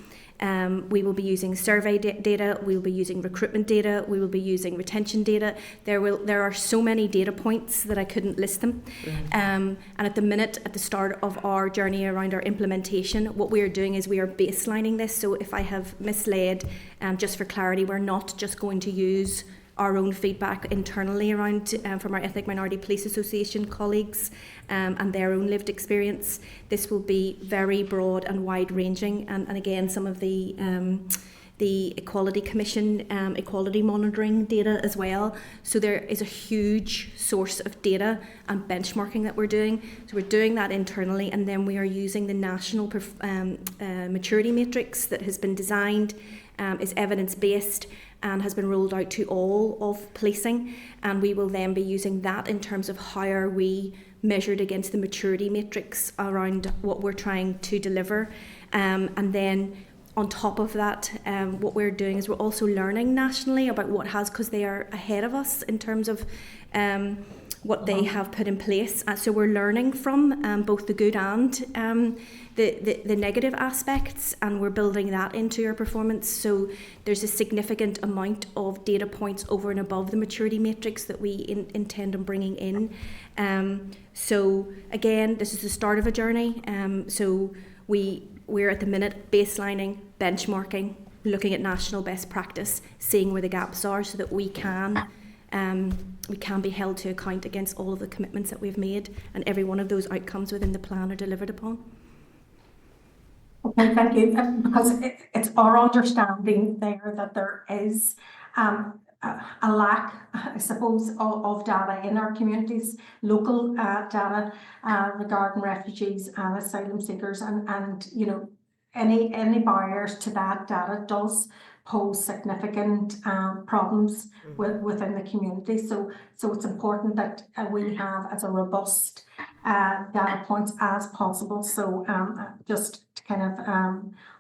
We will be using survey data, we will be using recruitment data, we will be using retention data. There are so many data points that I couldn't list them. And at the minute, at the start of our journey around our implementation, what we are doing is we are baselining this. So if I have misled, just for clarity, we're not just going to use our own feedback internally around from our Ethnic Minority Police Association colleagues and their own lived experience. This will be very broad and wide-ranging, and again, some of the Equality Commission equality monitoring data as well. So there is a huge source of data and benchmarking that we're doing. So we're doing that internally, and then we are using the national maturity matrix that has been designed, is evidence-based, and has been rolled out to all of policing, and we will then be using that in terms of how are we measured against the maturity matrix around what we're trying to deliver, and then on top of that, what we're doing is we're also learning nationally about what has, because they are ahead of us in terms of what they have put in place. So we're learning from both the good and the negative aspects, and we're building that into our performance. So there's a significant amount of data points over and above the maturity matrix that we intend on bringing in. So again, this is the start of a journey. So we're at the minute baselining, benchmarking, looking at national best practice, seeing where the gaps are so that we can be held to account against all of the commitments that we've made, and every one of those outcomes within the plan are delivered upon. Okay, thank you. Because it's our understanding there that there is a lack, I suppose, of data in our communities, local data regarding refugees and asylum seekers, and you know, any barriers to that data does pose significant problems within the community. So it's important that we have as a robust data points as possible. So just to kind of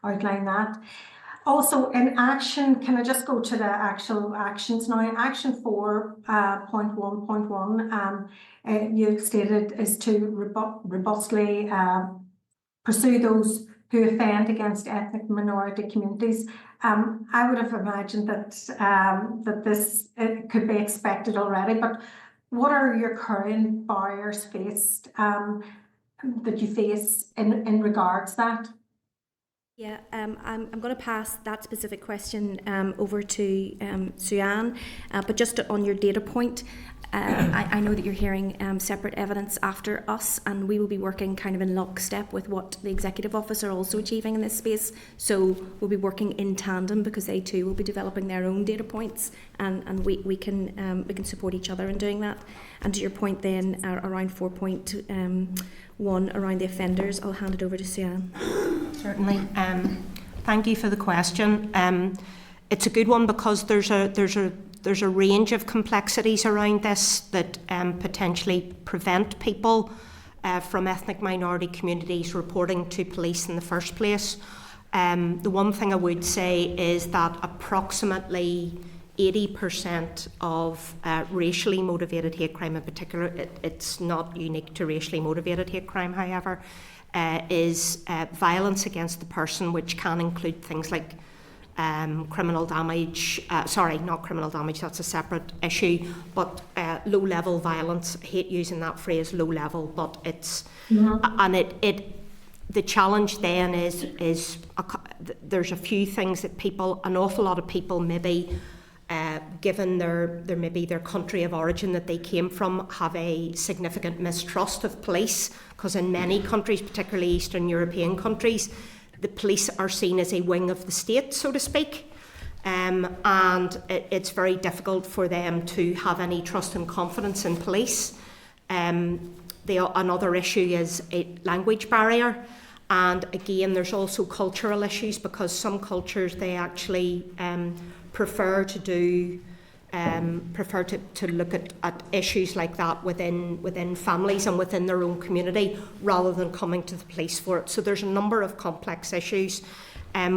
outline that. Also, in action, can I just go to the actual actions now? In action 4.1.1, you've stated is to robustly pursue those who offend against ethnic minority communities. I would have imagined that that this could be expected already, but what are your current barriers faced that you face in regards to that? Yeah, I'm going to pass that specific question over to Sue-Ann, but just on your data point, I know that you're hearing separate evidence after us, and we will be working kind of in lockstep with what the Executive Office are also achieving in this space. So we'll be working in tandem because they too will be developing their own data points, and we can support each other in doing that. And to your point then around 4.1 around the offenders, I'll hand it over to Sue-Ann. Certainly. Thank you for the question. It's a good one because there's a range of complexities around this that potentially prevent people from ethnic minority communities reporting to police in the first place. The one thing I would say is that approximately 80% of racially motivated hate crime in particular, it's not unique to racially motivated hate crime, however, is violence against the person, which can include things like criminal damage, not criminal damage, that's a separate issue, but low-level violence. I hate using that phrase, low-level, but it's, and the challenge then is there's a few things that an awful lot of people maybe, given their country of origin that they came from, have a significant mistrust of police, because in many countries, particularly Eastern European countries, the police are seen as a wing of the state, so to speak, and it's very difficult for them to have any trust and confidence in police. Another issue is a language barrier, and again there's also cultural issues, because some cultures, they actually prefer to look at issues like that within families and within their own community, rather than coming to the police for it. So there's a number of complex issues.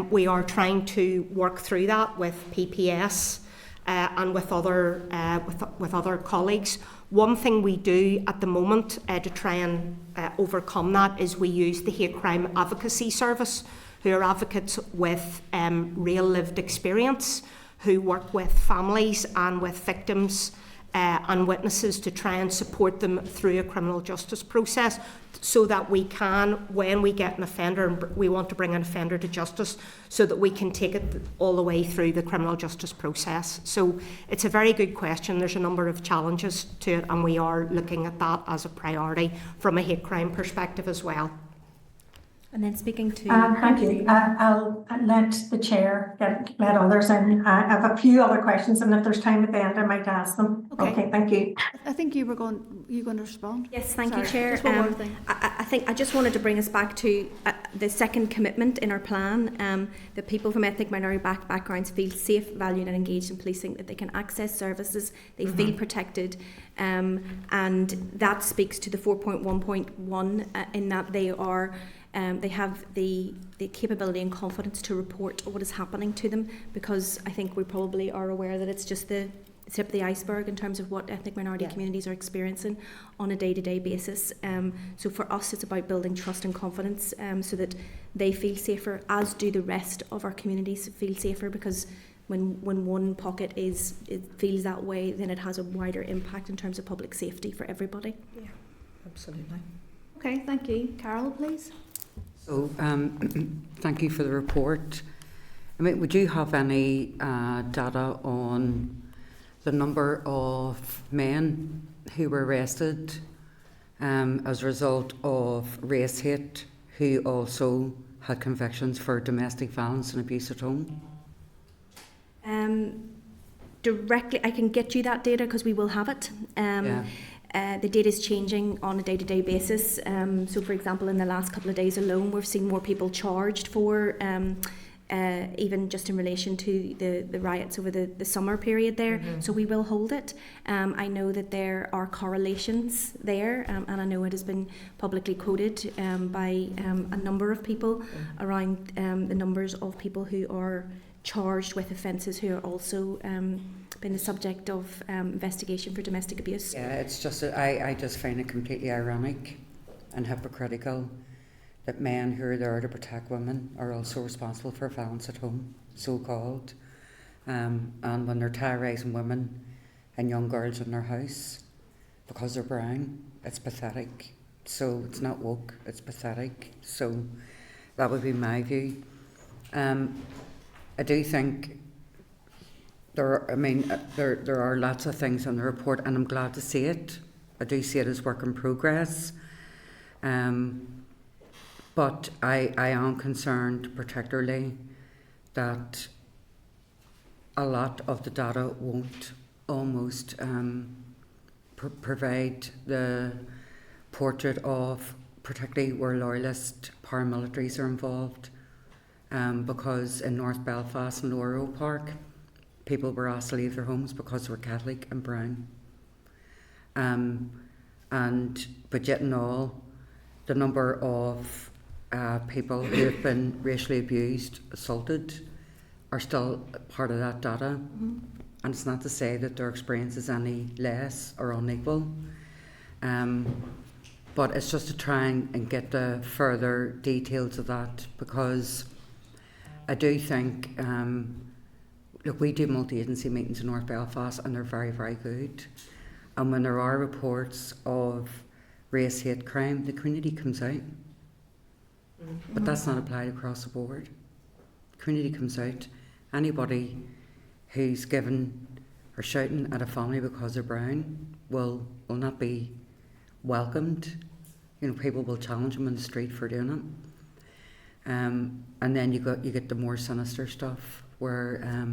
We are trying to work through that with PPS and with other colleagues. One thing we do at the moment to try and overcome that is we use the Hate Crime Advocacy Service, who are advocates with real lived experience, who work with families and with victims and witnesses to try and support them through a criminal justice process, so that we can, when we get an offender and we want to bring an offender to justice, so that we can take it all the way through the criminal justice process. So it's a very good question. There's a number of challenges to it, and we are looking at that as a priority from a hate crime perspective as well. And then speaking to... thank you. I'll let the chair let others in. I have a few other questions, and if there's time at the end, I might ask them. Okay, thank you. I think you were going to respond. Yes, thank Sorry, you, Chair. just one more thing. I think I just wanted to bring us back to the second commitment in our plan, that people from ethnic minority backgrounds feel safe, valued and engaged in policing, that they can access services, they feel protected, and that speaks to the 4.1.1 in that they are they have the capability and confidence to report what is happening to them, because I think we probably are aware that it's just the tip of the iceberg in terms of what ethnic minority communities are experiencing on a day-to-day basis. So for us, it's about building trust and confidence so that they feel safer, as do the rest of our communities feel safer, because when one pocket it feels that way, then it has a wider impact in terms of public safety for everybody. Yeah, absolutely. Okay, thank you. Carol, please. So, thank you for the report. I mean, would you have any data on the number of men who were arrested as a result of race hate, who also had convictions for domestic violence and abuse at home? Directly, I can get you that data because we will have it. The data is changing on a day-to-day basis. So, for example, in the last couple of days alone, we've seen more people charged for, even just in relation to the riots over the summer period there. So we will hold it. I know that there are correlations there, and I know it has been publicly quoted by a number of people around the numbers of people who are charged with offences who are also been the subject of investigation for domestic abuse. Yeah, it's just I just find it completely ironic and hypocritical that men who are there to protect women are also responsible for violence at home, so-called, and when they're terrorising women and young girls in their house because they're brown, it's pathetic. So it's not woke, it's pathetic. So that would be my view. I do think there are lots of things in the report, and I'm glad to see it. I do see it as work in progress. But I am concerned particularly that a lot of the data won't almost provide the portrait of, particularly where loyalist paramilitaries are involved, because in North Belfast and Lower Road Park, people were asked to leave their homes because they were Catholic and brown. But yet in all, the number of people who have been racially abused, assaulted, are still part of that data. And it's not to say that their experience is any less or unequal, but it's just to try and get the further details of that, because I do think, look, we do multi-agency meetings in North Belfast and they're very, very good. And when there are reports of race hate crime, the community comes out. But that's not applied across the board. The community comes out. Anybody who's given or shouting at a family because they're brown will not be welcomed. You know, people will challenge them in the street for doing it. And then you get the more sinister stuff where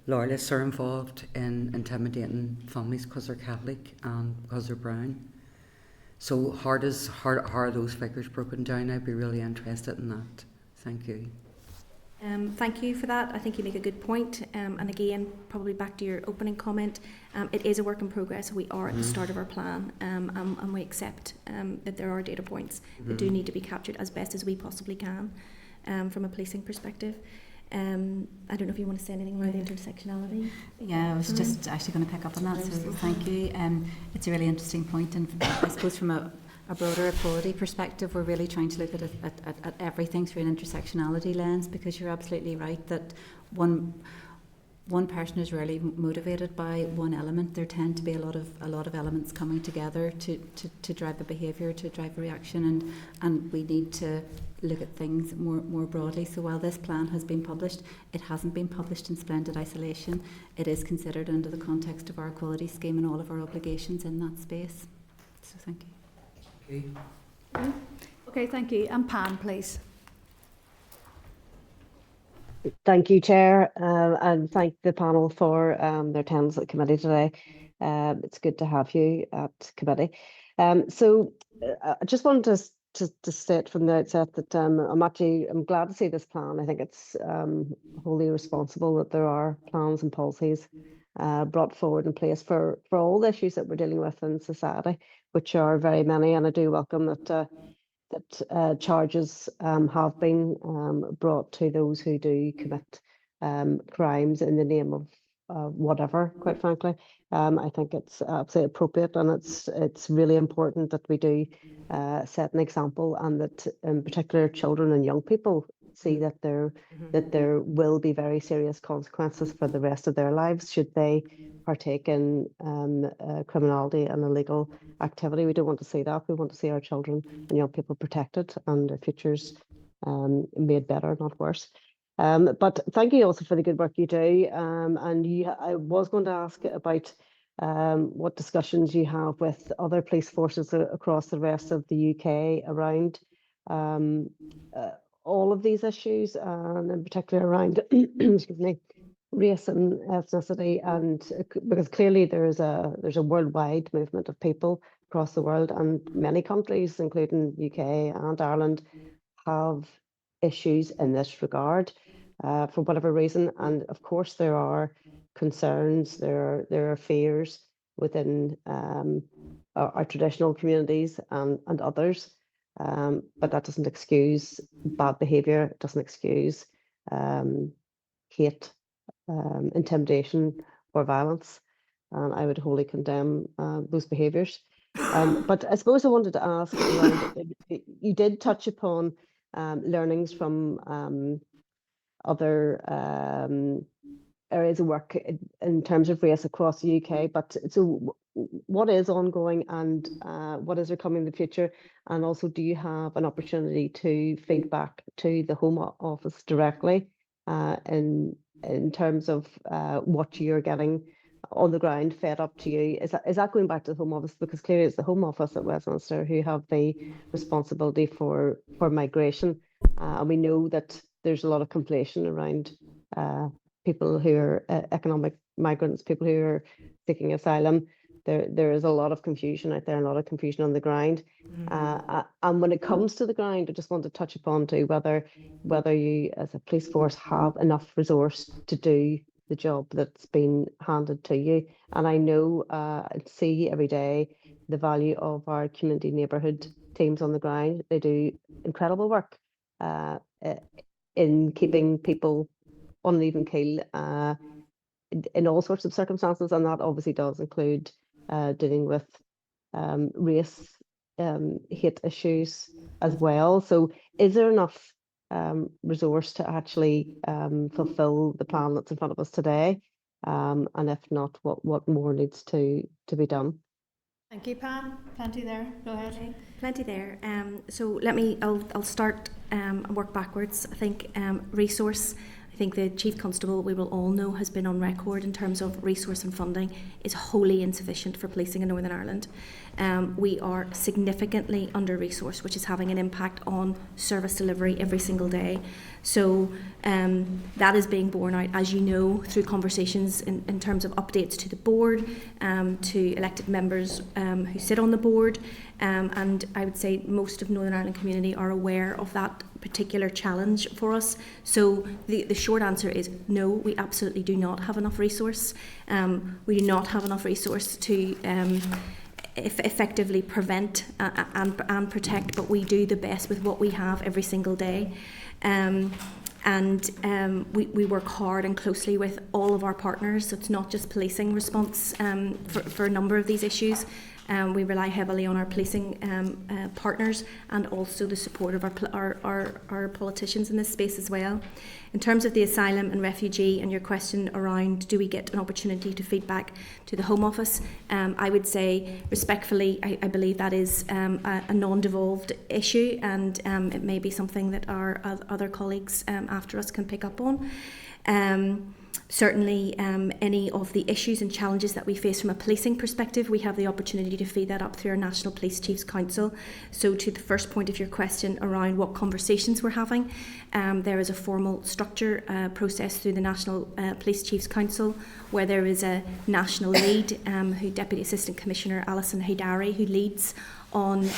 loyalists are involved in intimidating families because they're Catholic and because they're brown. So how are those figures broken down? I'd be really interested in that. Thank you. Thank you for that. I think you make a good point. And again, probably back to your opening comment, it is a work in progress. We are at the start of our plan, and we accept that there are data points that do need to be captured as best as we possibly can from a policing perspective. I don't know if you want to say anything around the intersectionality. Yeah, I was just actually going to pick up on that, so thank you. It's a really interesting point, and I suppose from a broader equality perspective, we're really trying to look at everything through an intersectionality lens, because you're absolutely right that one person is rarely motivated by one element. There tend to be a lot of elements coming together to drive a behaviour, to drive a reaction, and we need to look at things more broadly. So while this plan has been published, it hasn't been published in splendid isolation. It is considered under the context of our equality scheme and all of our obligations in that space. So thank you. Okay, thank you. And Pam, please. Thank you, Chair, and thank the panel for their attendance at committee today. It's good to have you at committee. I just wanted to state from the outset that I'm glad to see this plan. I think it's wholly responsible that there are plans and policies brought forward in place for all the issues that we're dealing with in society, which are very many, and I do welcome that charges have been brought to those who do commit crimes in the name of whatever, quite frankly. I think it's absolutely appropriate, and it's really important that we do set an example, and that in particular children and young people see that there will be very serious consequences for the rest of their lives should they partake in criminality and illegal activity. We don't want to see that. We want to see our children and young people protected and their futures made better, not worse. But thank you also for the good work you do. I was going to ask about what discussions you have with other police forces across the rest of the UK around all of these issues, and in particular around excuse me, race and ethnicity, and because clearly there's a worldwide movement of people across the world, and many countries, including UK and Ireland, have issues in this regard for whatever reason. And of course there are concerns, there are fears within our traditional communities and others, but that doesn't excuse bad behaviour. It doesn't excuse hate, intimidation or violence, and I would wholly condemn those behaviours. But I suppose I wanted to ask around, you did touch upon learnings from other areas of work in terms of race across the UK, but so what is ongoing, and what is there coming in the future? And also, do you have an opportunity to feed back to the Home Office directly in terms of what you're getting on the ground fed up to you? Is that going back to the Home Office? Because clearly it's the Home Office at Westminster who have the responsibility for migration, and we know that there's a lot of conflation around people who are economic migrants, people who are seeking asylum. There is a lot of confusion out there, a lot of confusion on the ground. And when it comes to the ground, I just want to touch upon too whether you as a police force have enough resource to do the job that's been handed to you. And I know and see every day the value of our community neighbourhood teams on the ground. They do incredible work in keeping people on an even keel in all sorts of circumstances, and that obviously does include dealing with race, hate issues as well. So is there enough resource to actually fulfil the plan that's in front of us today? And if not, what more needs to be done? Thank you, Pam. Plenty there. Go ahead. Okay, plenty there. So I'll start and work backwards. I think resource. I think the Chief Constable, we will all know, has been on record in terms of resource and funding is wholly insufficient for policing in Northern Ireland. We are significantly under-resourced, which is having an impact on service delivery every single day. So that is being borne out, as you know, through conversations in terms of updates to the board, to elected members who sit on the board, and I would say most of Northern Ireland community are aware of that particular challenge for us. So the short answer is no, we absolutely do not have enough resource. We do not have enough resource to effectively prevent and protect, but we do the best with what we have every single day. We work hard and closely with all of our partners, so it's not just policing response for a number of these issues. We rely heavily on our policing partners and also the support of our politicians in this space as well. In terms of the asylum and refugee and your question around do we get an opportunity to feed back to the Home Office, I would say respectfully I believe that is a non-devolved issue, and it may be something that our other colleagues after us can pick up on. certainly any of the issues and challenges that we face from a policing perspective, we have the opportunity to feed that up through our National Police Chiefs Council. So to the first point of your question around what conversations we're having, there is a formal structure process through the National Police Chiefs Council where there is a national lead, who Deputy Assistant Commissioner Alison Haidari, who leads on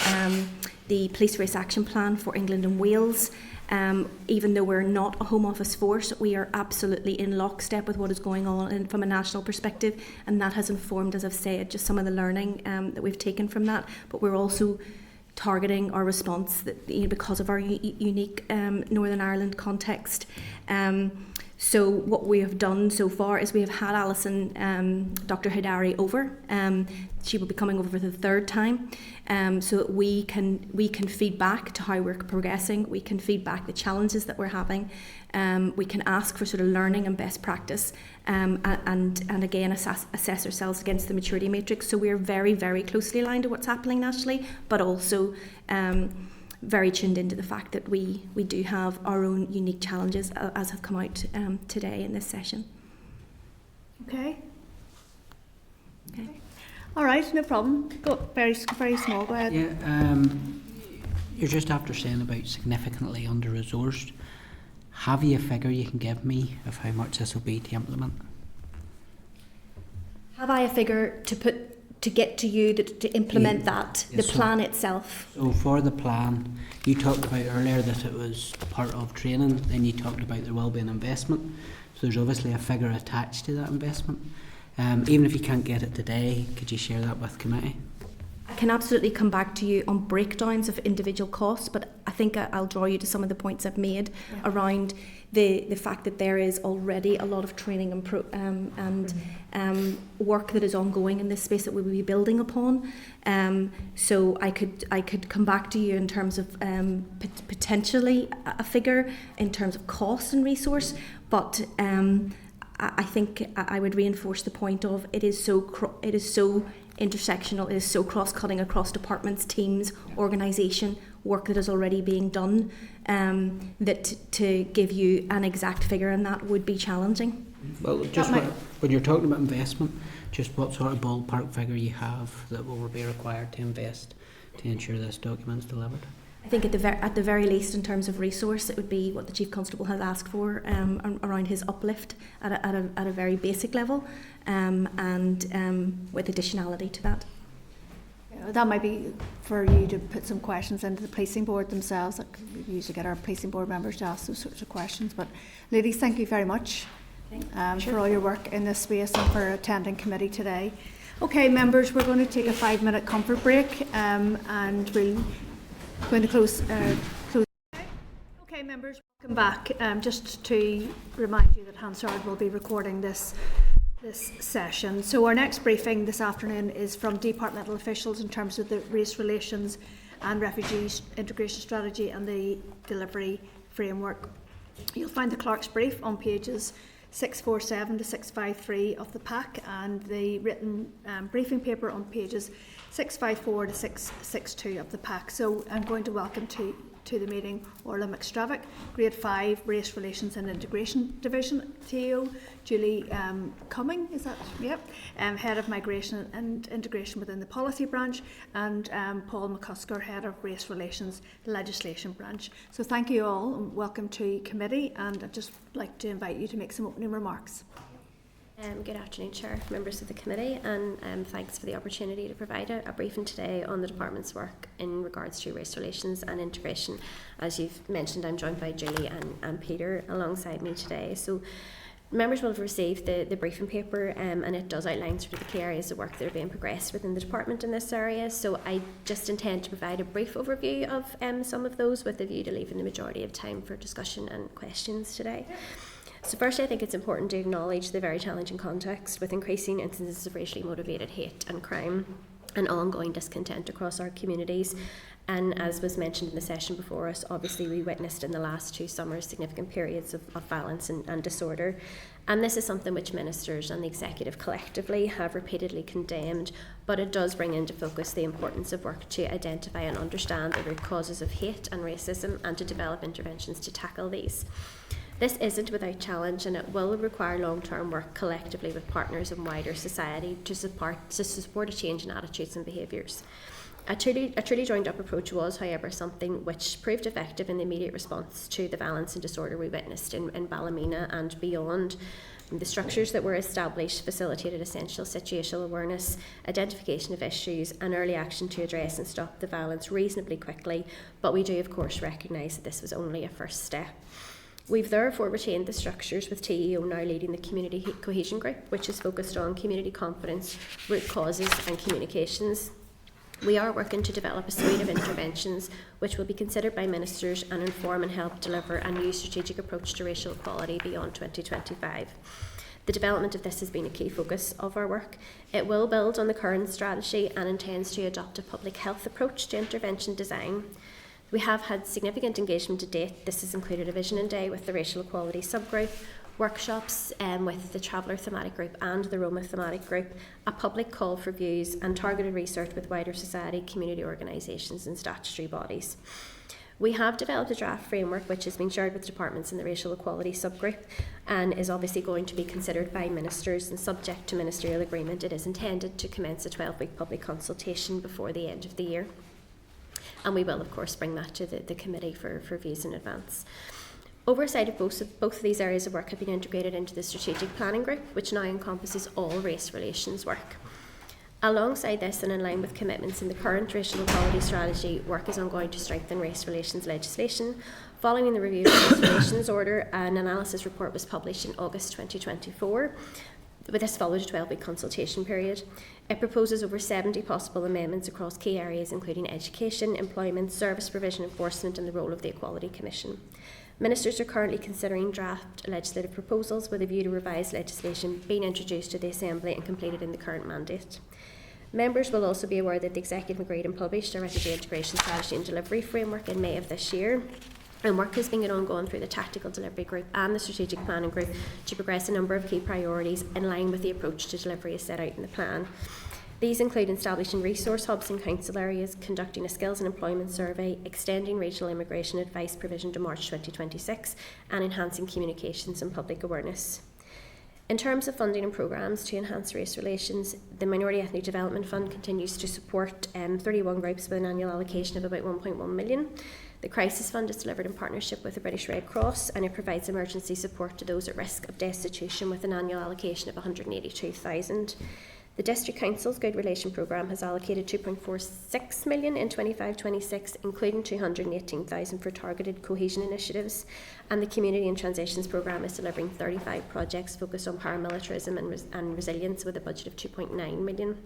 the Police Race Action Plan for England and Wales. Even though we're not a Home Office force, we are absolutely in lockstep with what is going on from a national perspective, and that has informed, as I've said, just some of the learning that we've taken from that. But we're also targeting our response that, because of our unique Northern Ireland context. So what we have done so far is we have had Alison, Dr. Haidari over. She will be coming over for the third time, so that we can feed back to how we're progressing. We can feed back the challenges that we're having. We can ask for sort of learning and best practice, and again assess ourselves against the maturity matrix. So we're very, very closely aligned to what's happening nationally, but also very tuned into the fact that we do have our own unique challenges as have come out today in this session. Okay. All right, no problem. Go very small. Go ahead. Yeah, you're just after saying about significantly under-resourced. Have you a figure you can give me of how much this will be to implement? Have I a figure to get to you to implement that, the plan itself? So for the plan, you talked about earlier that it was part of training, then you talked about there will be an investment. So there's obviously a figure attached to that investment. Even if you can't get it today, could you share that with committee? I can absolutely come back to you on breakdowns of individual costs, but I think I'll draw you to some of the points I've made around the fact that there is already a lot of training and work that is ongoing in this space that we will be building upon. So I could come back to you in terms of potentially a figure in terms of cost and resource, but I think I would reinforce the point of it is so intersectional, it is so cross-cutting across departments, teams, organisation, work that is already being done, that to give you an exact figure on that would be challenging. Well, just when you're talking about investment, just what sort of ballpark figure you have that will be required to invest to ensure this document is delivered? I think at the very least, in terms of resource, it would be what the Chief Constable has asked for around his uplift at a very basic level, and with additionality to that. That might be for you to put some questions into the policing board themselves. Like we usually get our policing board members to ask those sorts of questions. But ladies, thank you very much for all your work in this space and for attending committee today. Okay, members, we're going to take a 5-minute comfort break, and we'll going to close. Okay, members, welcome back. Just to remind you that Hansard will be recording this session. So our next briefing this afternoon is from departmental officials in terms of the race relations and refugee integration strategy and the delivery framework. You'll find the clerk's brief on pages 647 to 653 of the pack, and the written briefing paper on pages 654 to 662 of the pack. So I'm going to welcome to the meeting Orla McStravick, Grade 5 Race Relations and Integration Division TO, Julie Cuming, is that? Yep. Head of Migration and Integration within the Policy Branch, and Paul McCusker, Head of Race Relations Legislation Branch. So thank you all and welcome to committee, and I'd just like to invite you to make some opening remarks. Good afternoon, Chair, members of the committee, and thanks for the opportunity to provide a briefing today on the department's work in regards to race relations and integration. As you've mentioned, I'm joined by Julie and Peter alongside me today. So members will have received the briefing paper, and it does outline sort of the key areas of work that are being progressed within the department in this area. So I just intend to provide a brief overview of some of those with a view to leaving the majority of time for discussion and questions today. So first, I think it's important to acknowledge the very challenging context with increasing instances of racially motivated hate and crime and ongoing discontent across our communities. And as was mentioned in the session before us, obviously we witnessed in the last 2 summers significant periods of violence and disorder. And this is something which ministers and the executive collectively have repeatedly condemned, but it does bring into focus the importance of work to identify and understand the root causes of hate and racism and to develop interventions to tackle these. This isn't without challenge, and it will require long-term work collectively with partners and wider society to support a change in attitudes and behaviours. A truly joined-up approach was, however, something which proved effective in the immediate response to the violence and disorder we witnessed in Ballymena and beyond. The structures that were established facilitated essential situational awareness, identification of issues and early action to address and stop the violence reasonably quickly, but we do of course recognise that this was only a first step. We've therefore retained the structures, with TEO now leading the Community Cohesion Group, which is focused on community confidence, root causes and communications. We are working to develop a suite of interventions which will be considered by ministers and inform and help deliver a new strategic approach to racial equality beyond 2025. The development of this has been a key focus of our work. It will build on the current strategy and intends to adopt a public health approach to intervention design. We have had significant engagement to date. This has included a visioning day with the racial equality subgroup, workshops with the Traveller thematic group and the Roma thematic group, a public call for views and targeted research with wider society, community organisations and statutory bodies. We have developed a draft framework which has been shared with departments in the racial equality subgroup and is obviously going to be considered by ministers, and subject to ministerial agreement it is intended to commence a 12-week public consultation before the end of the year. And we will of course bring that to the committee for views in advance. Oversight of both of these areas of work have been integrated into the strategic planning group, which now encompasses all race relations work. Alongside this, and in line with commitments in the current racial equality strategy, work is ongoing to strengthen race relations legislation. Following the review of the race relations order, an analysis report was published in August 2024. With this followed a 12-week consultation period. It proposes over 70 possible amendments across key areas including education, employment, service provision, enforcement and the role of the Equality Commission. Ministers are currently considering draft legislative proposals with a view to revised legislation being introduced to the Assembly and completed in the current mandate. Members will also be aware that the Executive agreed and published a refugee integration strategy and delivery framework in May of this year, and work has been ongoing through the Tactical Delivery Group and the Strategic Planning Group to progress a number of key priorities in line with the approach to delivery as set out in the plan. These include establishing resource hubs in council areas, conducting a skills and employment survey, extending regional immigration advice provision to March 2026, and enhancing communications and public awareness. In terms of funding and programmes to enhance race relations, the Minority Ethnic Development Fund continues to support 31 groups with an annual allocation of about 1.1 million. The Crisis Fund is delivered in partnership with the British Red Cross, and it provides emergency support to those at risk of destitution with an annual allocation of 182,000. The District Council's Good Relation Programme has allocated 2.46 million in 25-26, including 218,000 for targeted cohesion initiatives, and the Community and Transitions Programme is delivering 35 projects focused on paramilitarism and resilience with a budget of 2.9 million.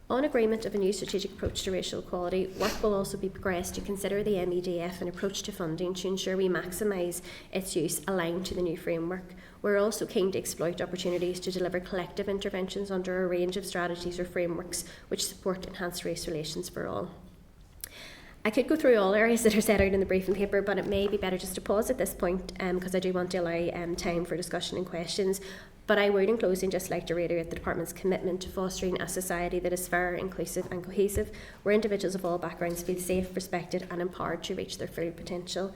On agreement of a new strategic approach to racial equality, work will also be progressed to consider the MEDF and approach to funding to ensure we maximise its use aligned to the new framework. We're also keen to exploit opportunities to deliver collective interventions under a range of strategies or frameworks which support enhanced race relations for all. I could go through all areas that are set out in the briefing paper, but it may be better just to pause at this point because I do want to allow time for discussion and questions. But I would, in closing, just like to reiterate the Department's commitment to fostering a society that is fair, inclusive and cohesive, where individuals of all backgrounds feel safe, respected and empowered to reach their full potential.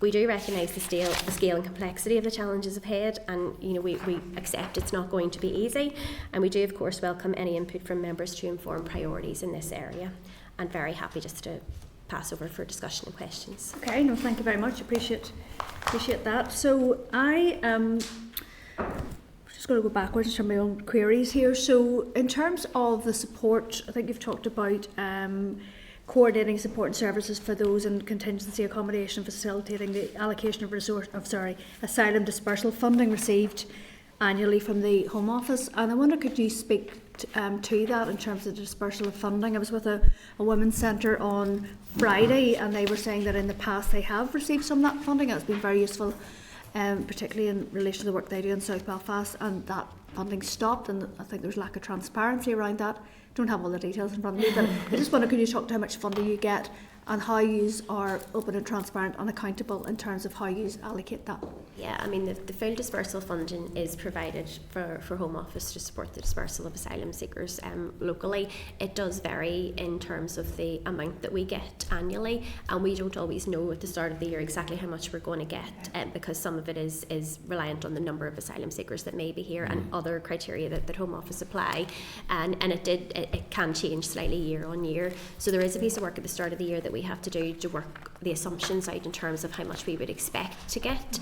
We do recognise the scale and complexity of the challenges ahead, and we accept it's not going to be easy, and we do of course welcome any input from members to inform priorities in this area. I'm very happy just to pass over for discussion and questions. Okay, no, thank you very much. Appreciate that. So I just going to go backwards from my own queries here. So in terms of the support, I think you've talked about coordinating support and services for those in contingency accommodation, facilitating the allocation of asylum dispersal funding received annually from the Home Office. And I wonder, could you speak to that in terms of the dispersal of funding? I was with a women's centre on Friday, and they were saying that in the past they have received some of that funding. It's been very useful, particularly in relation to the work they do in South Belfast, and that funding stopped, and I think there's lack of transparency around that. Don't have all the details in front of me, but I just wonder, could you talk to how much funding you get and how you are open and transparent and accountable in terms of how you allocate that. Yeah, I mean, the full dispersal funding is provided for Home Office to support the dispersal of asylum seekers locally. It does vary in terms of the amount that we get annually, and we don't always know at the start of the year exactly how much we're going to get, because some of it is reliant on the number of asylum seekers that may be here and other criteria that Home Office apply, and it can change slightly year on year. So there is a piece of work at the start of the year that we have to do to work the assumptions out in terms of how much we would expect to get.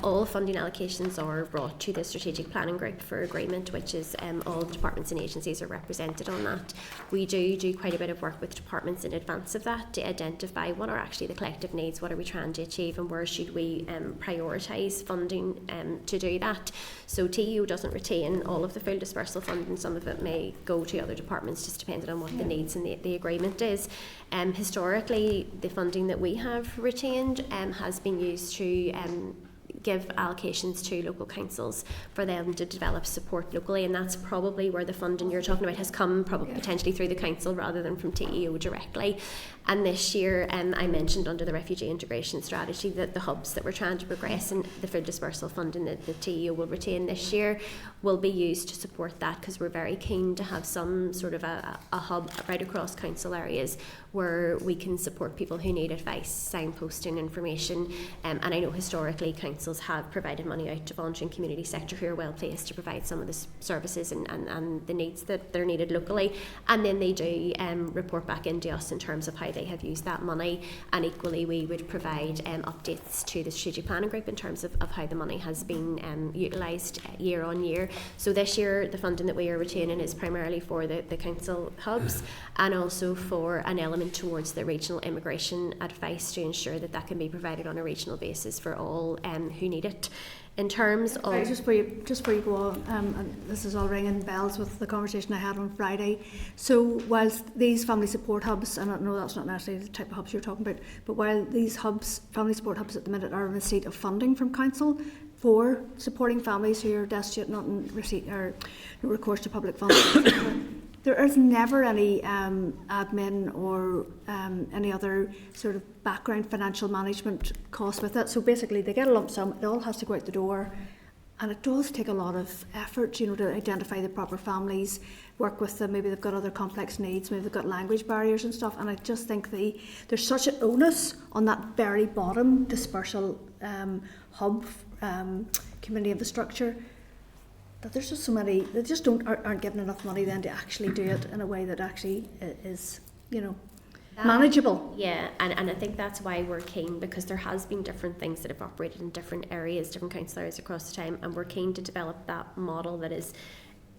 All funding allocations are brought to the strategic planning group for agreement, which is all the departments and agencies are represented on that. We do quite a bit of work with departments in advance of that to identify what are actually the collective needs, what are we trying to achieve, and where should we prioritise funding to do that. So TEO doesn't retain all of the full dispersal funding. Some of it may go to other departments, just depending on what the needs and the agreement is. Historically, the funding that we have retained has been used to give allocations to local councils for them to develop support locally, and that's probably where the funding you're talking about has come, probably potentially through the council rather than from TEO directly. And this year, I mentioned under the refugee integration strategy that the hubs that we're trying to progress and the food dispersal funding that the TEO will retain this year will be used to support that, because we're very keen to have some sort of a hub right across council areas where we can support people who need advice, signposting, information, and I know historically councils have provided money out to voluntary and community sector who are well placed to provide some of the services and the needs that they're needed locally, and then they do report back into us in terms of how they have used that money, and equally we would provide updates to the strategic planning group in terms of how the money has been utilised year on year. So this year the funding that we are retaining is primarily for the council hubs, and also for an element towards the regional immigration advice to ensure that that can be provided on a regional basis for all who need it. In terms of... Sorry, just before you go on, and this is all ringing bells with the conversation I had on Friday. So whilst these family support hubs, and I know that's not necessarily the type of hubs you're talking about, but while these hubs, family support hubs at the minute are in receipt of funding from council for supporting families who are destitute, not in receipt or no recourse to public funds, there is never any admin or any other sort of background financial management cost with it. So basically they get a lump sum, it all has to go out the door, and it does take a lot of effort, you know, to identify the proper families, work with them, maybe they've got other complex needs, maybe they've got language barriers and stuff, and I just think there's such an onus on that very bottom dispersal hub community infrastructure, that there's just so many that just aren't given enough money then to actually do it in a way that actually is, you know, manageable. Yeah, and I think that's why we're keen, because there has been different things that have operated in different areas, different council areas across the time, and we're keen to develop that model that is,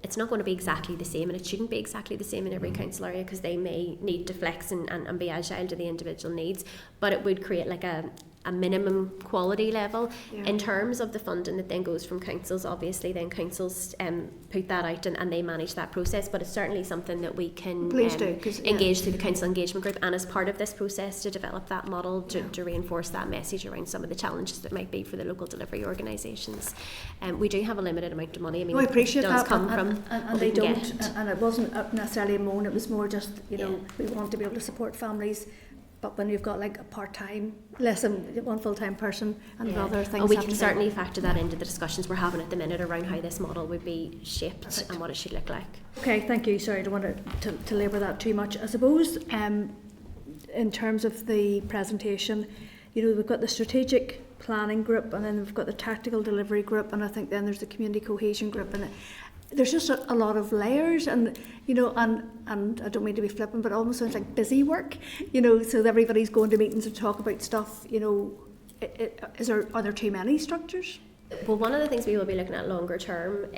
it's not going to be exactly the same, and it shouldn't be exactly the same in every council area, because they may need to flex and be agile to the individual needs, but it would create like a minimum quality level. In terms of the funding that then goes from councils, obviously then councils put that out and they manage that process, but it's certainly something that we can engage through the council engagement group, and as part of this process to develop that model to reinforce that message around some of the challenges that might be for the local delivery organisations. We do have a limited amount of money. I mean, I appreciate it does that, come from and they don't, and it wasn't necessarily a moan, it was more just, you know, we want to be able to support families. But when you've got like a part-time, less than one full-time person and other things, and we can certainly factor that into the discussions we're having at the minute around how this model would be shaped and what it should look like. Okay, thank you. Sorry, I don't want to labour that too much. I suppose in terms of the presentation, you know, we've got the strategic planning group, and then we've got the tactical delivery group, and I think then there's the community cohesion group, and there's just a lot of layers, and you know, and I don't mean to be flippant, but it almost sounds like busy work, you know, so that everybody's going to meetings to talk about stuff, you know. Are there too many structures? Well, one of the things we will be looking at longer term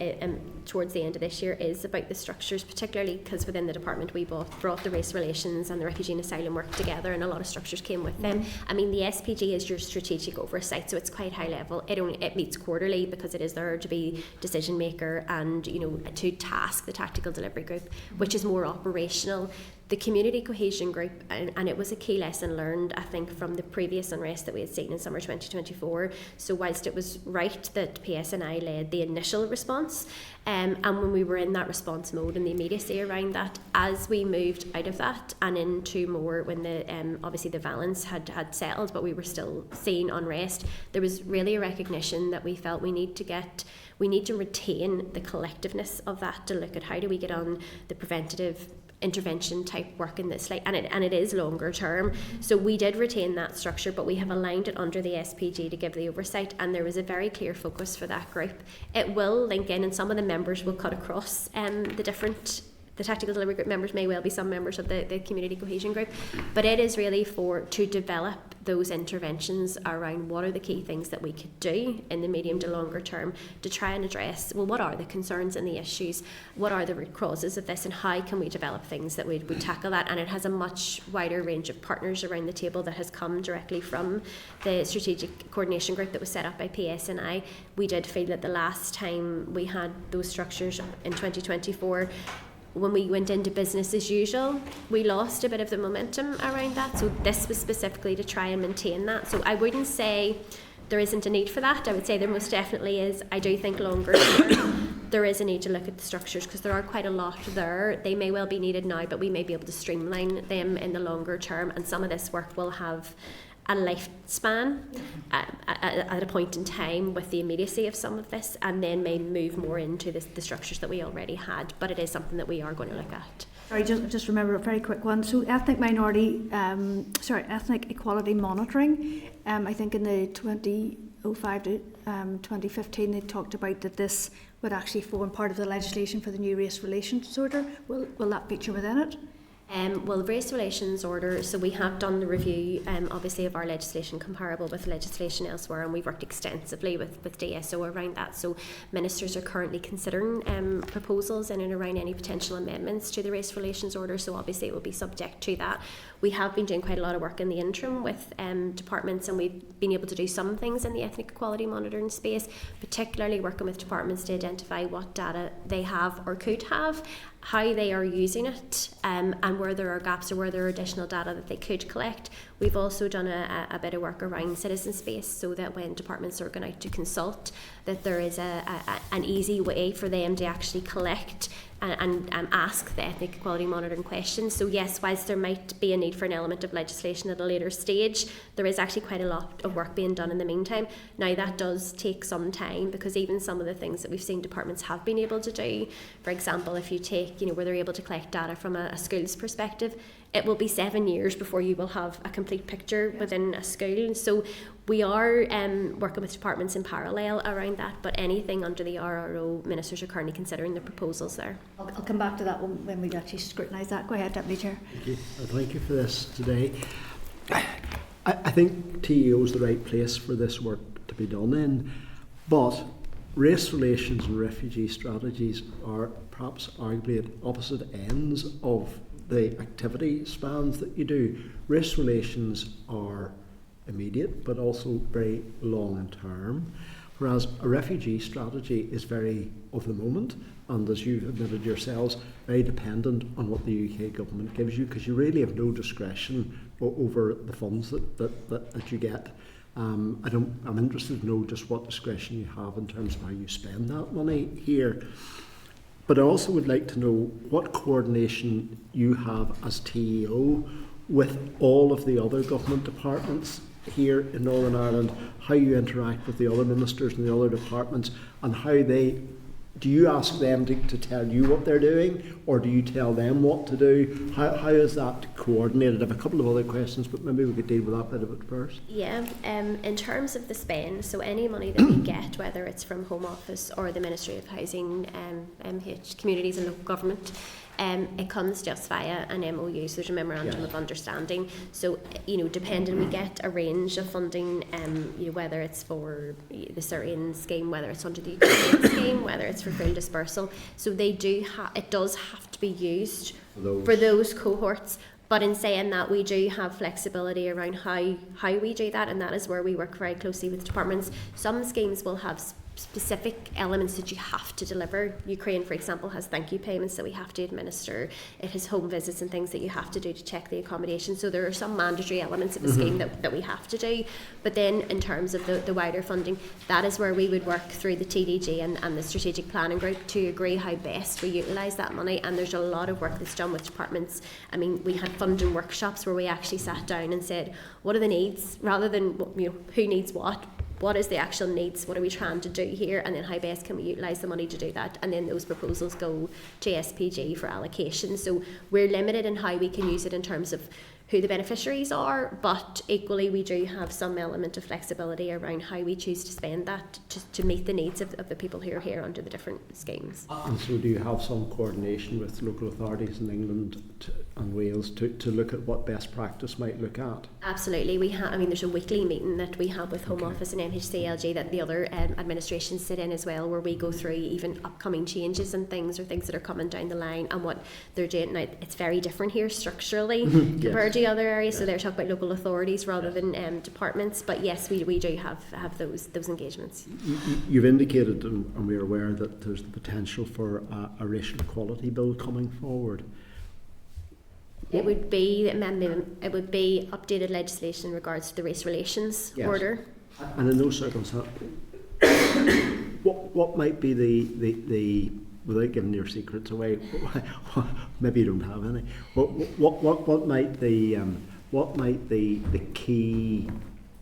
towards the end of this year is about the structures, particularly because within the department we brought the race relations and the refugee and asylum work together, and a lot of structures came with them. I mean, the SPG is your strategic oversight, so it's quite high level. It meets quarterly because it is there to be decision maker and, you know, to task the tactical delivery group, which is more operational. the community cohesion group, and it was a key lesson learned, I think, from the previous unrest that we had seen in summer 2024. So whilst it was right that PSNI led the initial response, and when we were in that response mode and the immediacy around that, as we moved out of that and into more when the obviously the violence had settled, but we were still seeing unrest, there was really a recognition that we felt we need to retain the collectiveness of that, to look at how do we get on the preventative intervention type work in this, and it is longer term. So we did retain that structure, but we have aligned it under the SPG to give the oversight, and there was a very clear focus for that group. It will link in, and some of the members will cut across the tactical delivery group members may well be some members of the community cohesion group, but it is really to develop those interventions around what are the key things that we could do in the medium to longer term to try and address, well, what are the concerns and the issues, what are the root causes of this, and how can we develop things that would tackle that. And it has a much wider range of partners around the table that has come directly from the strategic coordination group that was set up by PSNI. We did feel that the last time we had those structures in 2024, when we went into business as usual, we lost a bit of the momentum around that. So this was specifically to try and maintain that. So I wouldn't say there isn't a need for that. I would say there most definitely is. I do think longer term there is a need to look at the structures, because there are quite a lot there. They may well be needed now, but we may be able to streamline them in the longer term, and some of this work will have a lifespan at a point in time with the immediacy of some of this, and then may move more into the structures that we already had. But it is something that we are going to look at. Sorry, just remember a very quick one. So ethnic equality monitoring, I think in the 2005 to 2015 they talked about that this would actually form part of the legislation for the new race relations order. Will that feature within it? Well, race relations order, so we have done the review obviously of our legislation comparable with legislation elsewhere, and we've worked extensively with DSO around that. So ministers are currently considering proposals in and around any potential amendments to the race relations order, so obviously it will be subject to that. We have been doing quite a lot of work in the interim with departments, and we've been able to do some things in the ethnic equality monitoring space, particularly working with departments to identify what data they have or could have, how they are using it, and where there are gaps or where there are additional data that they could collect. We've also done a bit of work around citizen space, so that when departments are going out to consult, that there is an easy way for them to actually collect and ask the ethnic equality monitoring questions. So yes, whilst there might be a need for an element of legislation at a later stage, there is actually quite a lot of work being done in the meantime. Now that does take some time, because even some of the things that we've seen departments have been able to do, for example, if you take, where they're able to collect data from a school's perspective, it will be 7 years before you will have a complete picture within a school. So we are working with departments in parallel around that, but anything under the RRO, ministers are currently considering the proposals there. I'll come back to that when we actually scrutinise that. Go ahead, Deputy Chair. Thank you. Thank you for this today. I think TEO is the right place for this work to be done in, but race relations and refugee strategies are perhaps arguably at opposite ends of the activity spans that you do. Race relations are immediate but also very long term, whereas a refugee strategy is very of the moment, and as you've admitted yourselves, very dependent on what the UK government gives you, because you really have no discretion over the funds that you get. I'm interested to know just what discretion you have in terms of how you spend that money here. But I also would like to know what coordination you have as TEO with all of the other government departments here in Northern Ireland, how you interact with the other ministers and the other departments, and how do you ask them to tell you what they're doing, or do you tell them what to do? How is that coordinated? I have a couple of other questions, but maybe we could deal with that bit of it first. Yeah, in terms of the spend, so any money that we get, whether it's from Home Office or the Ministry of Housing, MH, Communities and Local Government, it comes just via an MOU, so there's a memorandum of understanding. So, depending, we get a range of funding, whether it's for the Syrian scheme, whether it's under the Ukrainian scheme, whether it's for full dispersal. So it does have to be used for those cohorts. But in saying that, we do have flexibility around how we do that, and that is where we work very closely with departments. Some schemes will have specific elements that you have to deliver. Ukraine, for example, has thank you payments that we have to administer. It has home visits and things that you have to do to check the accommodation. So there are some mandatory elements of the scheme that we have to do. But then in terms of the wider funding, that is where we would work through the TDG and the strategic planning group to agree how best we utilise that money. And there's a lot of work that's done with departments. I mean, we had funding workshops where we actually sat down and said, what are the needs, rather than who needs what is the actual needs, what are we trying to do here, and then how best can we utilise the money to do that, and then those proposals go to SPG for allocation. So we're limited in how we can use it in terms of who the beneficiaries are, but equally we do have some element of flexibility around how we choose to spend that to meet the needs of the people who are here under the different schemes. And so do you have some coordination with local authorities in England and Wales to look at what best practice might look at? Absolutely. We have. I mean, there's a weekly meeting that we have with Home Office and MHCLG that the other administrations sit in as well, where we go through even upcoming changes and things, or things that are coming down the line and what they're doing. Now, it's very different here structurally compared to other areas. So they're talking about local authorities rather than departments. But yes, we do have those engagements. You've indicated, and we're aware, that there's the potential for a racial equality bill coming forward. It would be updated legislation in regards to the race relations order. And in those circumstances, what might be the without giving your secrets away, maybe you don't have any. What might the key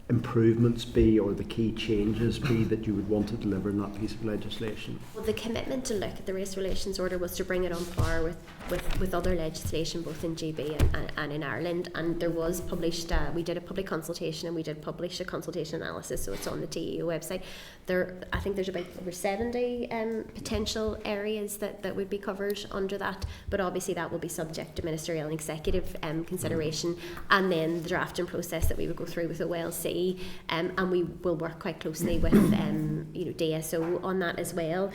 improvements be, or the key changes be, that you would want to deliver in that piece of legislation? Well, the commitment to look at the race relations order was to bring it on par with other legislation, both in GB and in Ireland. And there was published, we did a public consultation, and we did publish a consultation analysis, so it's on the TEO website. I think there's about over 70 potential areas that would be covered under that, but obviously that will be subject to ministerial and executive consideration, and then the drafting process that we would go through with OLC, and we will work quite closely with DSO on that as well.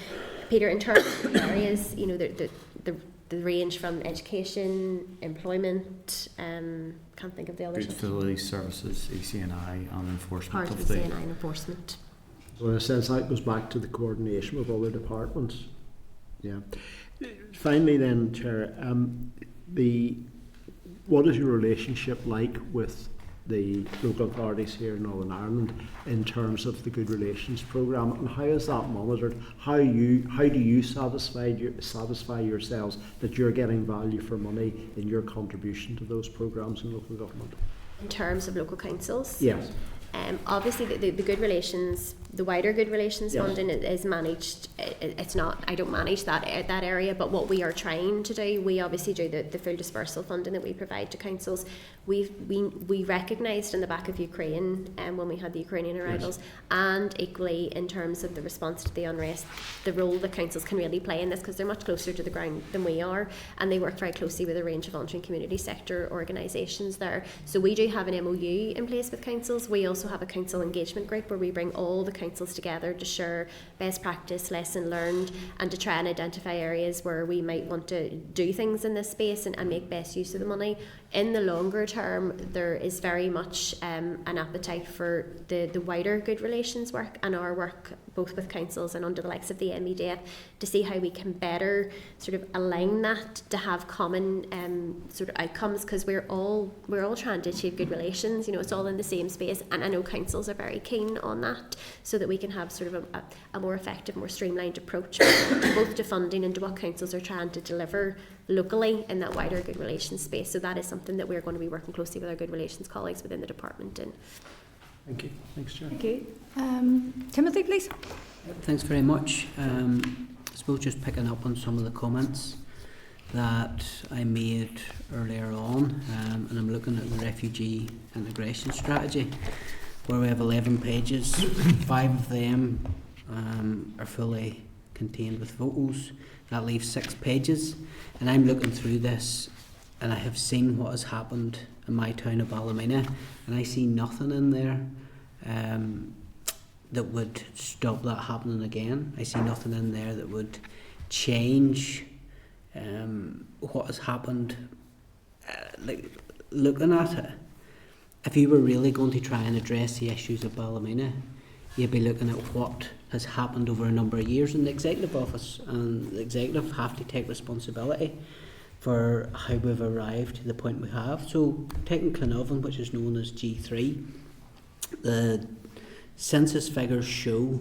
Peter, in terms of the areas, the range from education, employment, can't think of the others. Facilities, services, ECNI, and enforcement. Part of ECNI and enforcement. So in a sense, that goes back to the coordination with other departments. Yeah. Finally, then, Chair, what is your relationship like with the local authorities here in Northern Ireland in terms of the Good Relations programme, and how is that monitored? How do you satisfy yourselves that you're getting value for money in your contribution to those programmes in local government? In terms of local councils? Yes. Obviously, the Good Relations, the wider Good Relations funding is managed. It's not. I don't manage that area. But what we are trying to do, we obviously do the full dispersal funding that we provide to councils. We recognised in the back of Ukraine, when we had the Ukrainian arrivals, and equally in terms of the response to the unrest, the role that councils can really play in this, because they're much closer to the ground than we are, and they work very closely with a range of voluntary and community sector organisations there. So we do have an MOU in place with councils. We also have a council engagement group where we bring all the councils together to share best practice, lesson learned, and to try and identify areas where we might want to do things in this space and make best use of the money. In the longer term, there is very much an appetite for the wider Good Relations work and our work both with councils and under the likes of the MEDF to see how we can better sort of align that to have common sort of outcomes, because we're all trying to achieve good relations. It's all in the same space, and I know councils are very keen on that, so that we can have sort of a more effective, more streamlined approach both to funding and to what councils are trying to deliver locally in that wider Good Relations space. So that is something that we're going to be working closely with our Good Relations colleagues within the department in. Thank you. Thanks, Chair. Thank you. Timothy, please. Thanks very much. I suppose just picking up on some of the comments that I made earlier on, and I'm looking at the refugee integration strategy, where we have 11 pages. 5 of them are fully contained with photos. That leaves 6 pages, and I'm looking through this, and I have seen what has happened in my town of Ballymena, and I see nothing in there that would stop that happening again. I see nothing in there that would change what has happened. Looking at it, if you were really going to try and address the issues of Ballymena, you'd be looking at what has happened over a number of years in the Executive Office, and the Executive have to take responsibility for how we've arrived to the point we have. So taking Clonavon, which is known as G3, the census figures show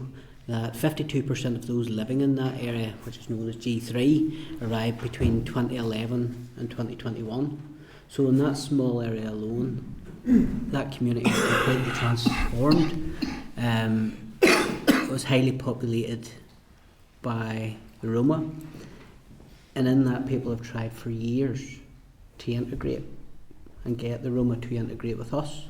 that 52% of those living in that area, which is known as G3, arrived between 2011 and 2021. So in that small area alone, that community was completely transformed. It was highly populated by the Roma, and in that people have tried for years to integrate and get the Roma to integrate with us,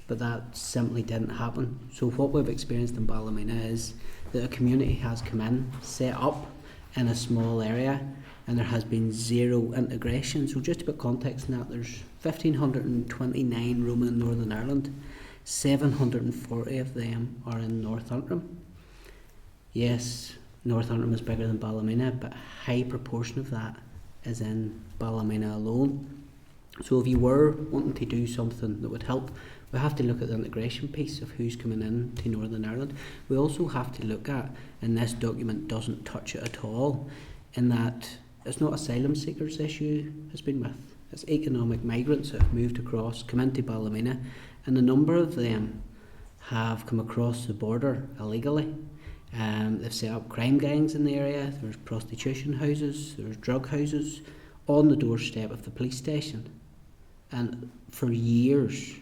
but that simply didn't happen. So what we've experienced in Ballymena is that a community has come in, set up in a small area, and there has been zero integration. So just to put context in that, there's 1,529 Roma in Northern Ireland. 740 of them are in North Antrim. Yes, North Antrim is bigger than Ballymena, but a high proportion of that is in Ballymena alone. So if you were wanting to do something that would help, we have to look at the integration piece of who's coming in to Northern Ireland. We also have to look at, and this document doesn't touch it at all, in that it's not asylum seekers issue has been with. It's economic migrants that have moved across, come into Ballymena, and a number of them have come across the border illegally. They've set up crime gangs in the area, there's prostitution houses, there's drug houses on the doorstep of the police station. And for years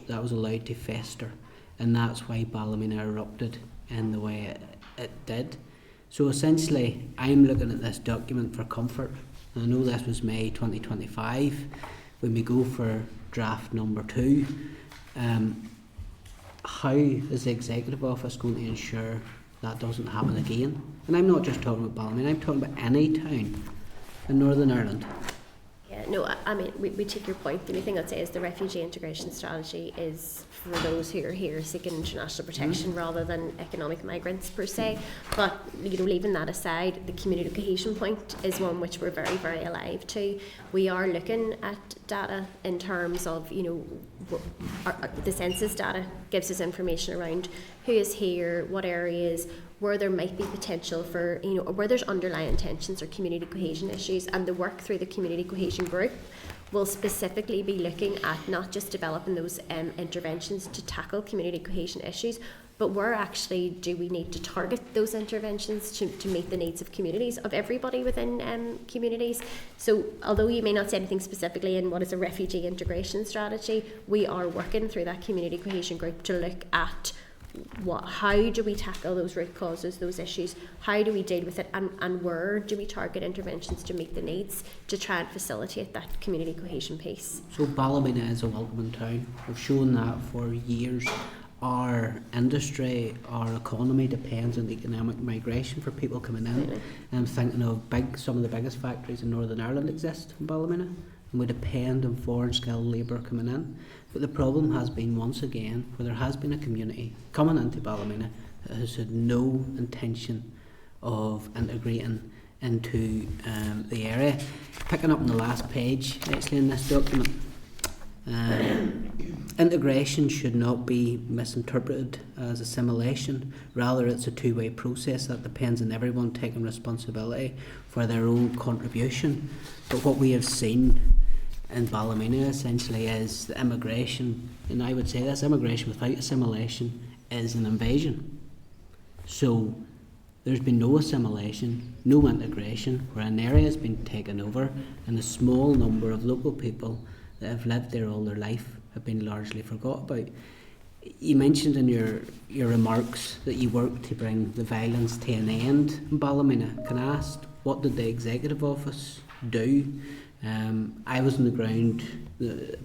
that was allowed to fester, and that's why Ballymena erupted in the way it did. So essentially, I'm looking at this document for comfort. I know this was May 2025. When we go for draft number 2, how is the Executive Office going to ensure that doesn't happen again? And I'm not just talking about Ballymena, I'm talking about any town in Northern Ireland. Yeah, no, I mean, we take your point. The only thing I'd say is the refugee integration strategy is for those who are here seeking international protection rather than economic migrants per se. But, you know, leaving that aside, the community cohesion point is one which we're very, very alive to. We are looking at data in terms of, you know, the census data gives us information around who is here, what areas, where there might be potential for, you know, or where there's underlying tensions or community cohesion issues, and the work through the community cohesion group will specifically be looking at not just developing those interventions to tackle community cohesion issues, but where actually do we need to target those interventions to meet the needs of communities, of everybody within communities. So although you may not say anything specifically in what is a refugee integration strategy, we are working through that community cohesion group to look at how do we tackle those root causes, those issues, how do we deal with it, and where do we target interventions to meet the needs to try and facilitate that community cohesion piece. So Ballymena is a welcoming town. We've shown that for years. Our industry, our economy depends on economic migration for people coming in. I'm thinking of some of the biggest factories in Northern Ireland exist in Ballymena, and we depend on foreign skilled labour coming in. But the problem has been, once again, where there has been a community coming into Ballymena that has had no intention of integrating into the area. Picking up on the last page, actually, in this document, integration should not be misinterpreted as assimilation. Rather, it's a two-way process that depends on everyone taking responsibility for their own contribution. But what we have seen in Ballymena essentially is the immigration, and I would say this: immigration without assimilation is an invasion. So there's been no assimilation, no integration, where an area has been taken over and a small number of local people that have lived there all their life have been largely forgot about. You mentioned in your remarks that you worked to bring the violence to an end in Ballymena. Can I ask, what did the Executive Office do? I was on the ground the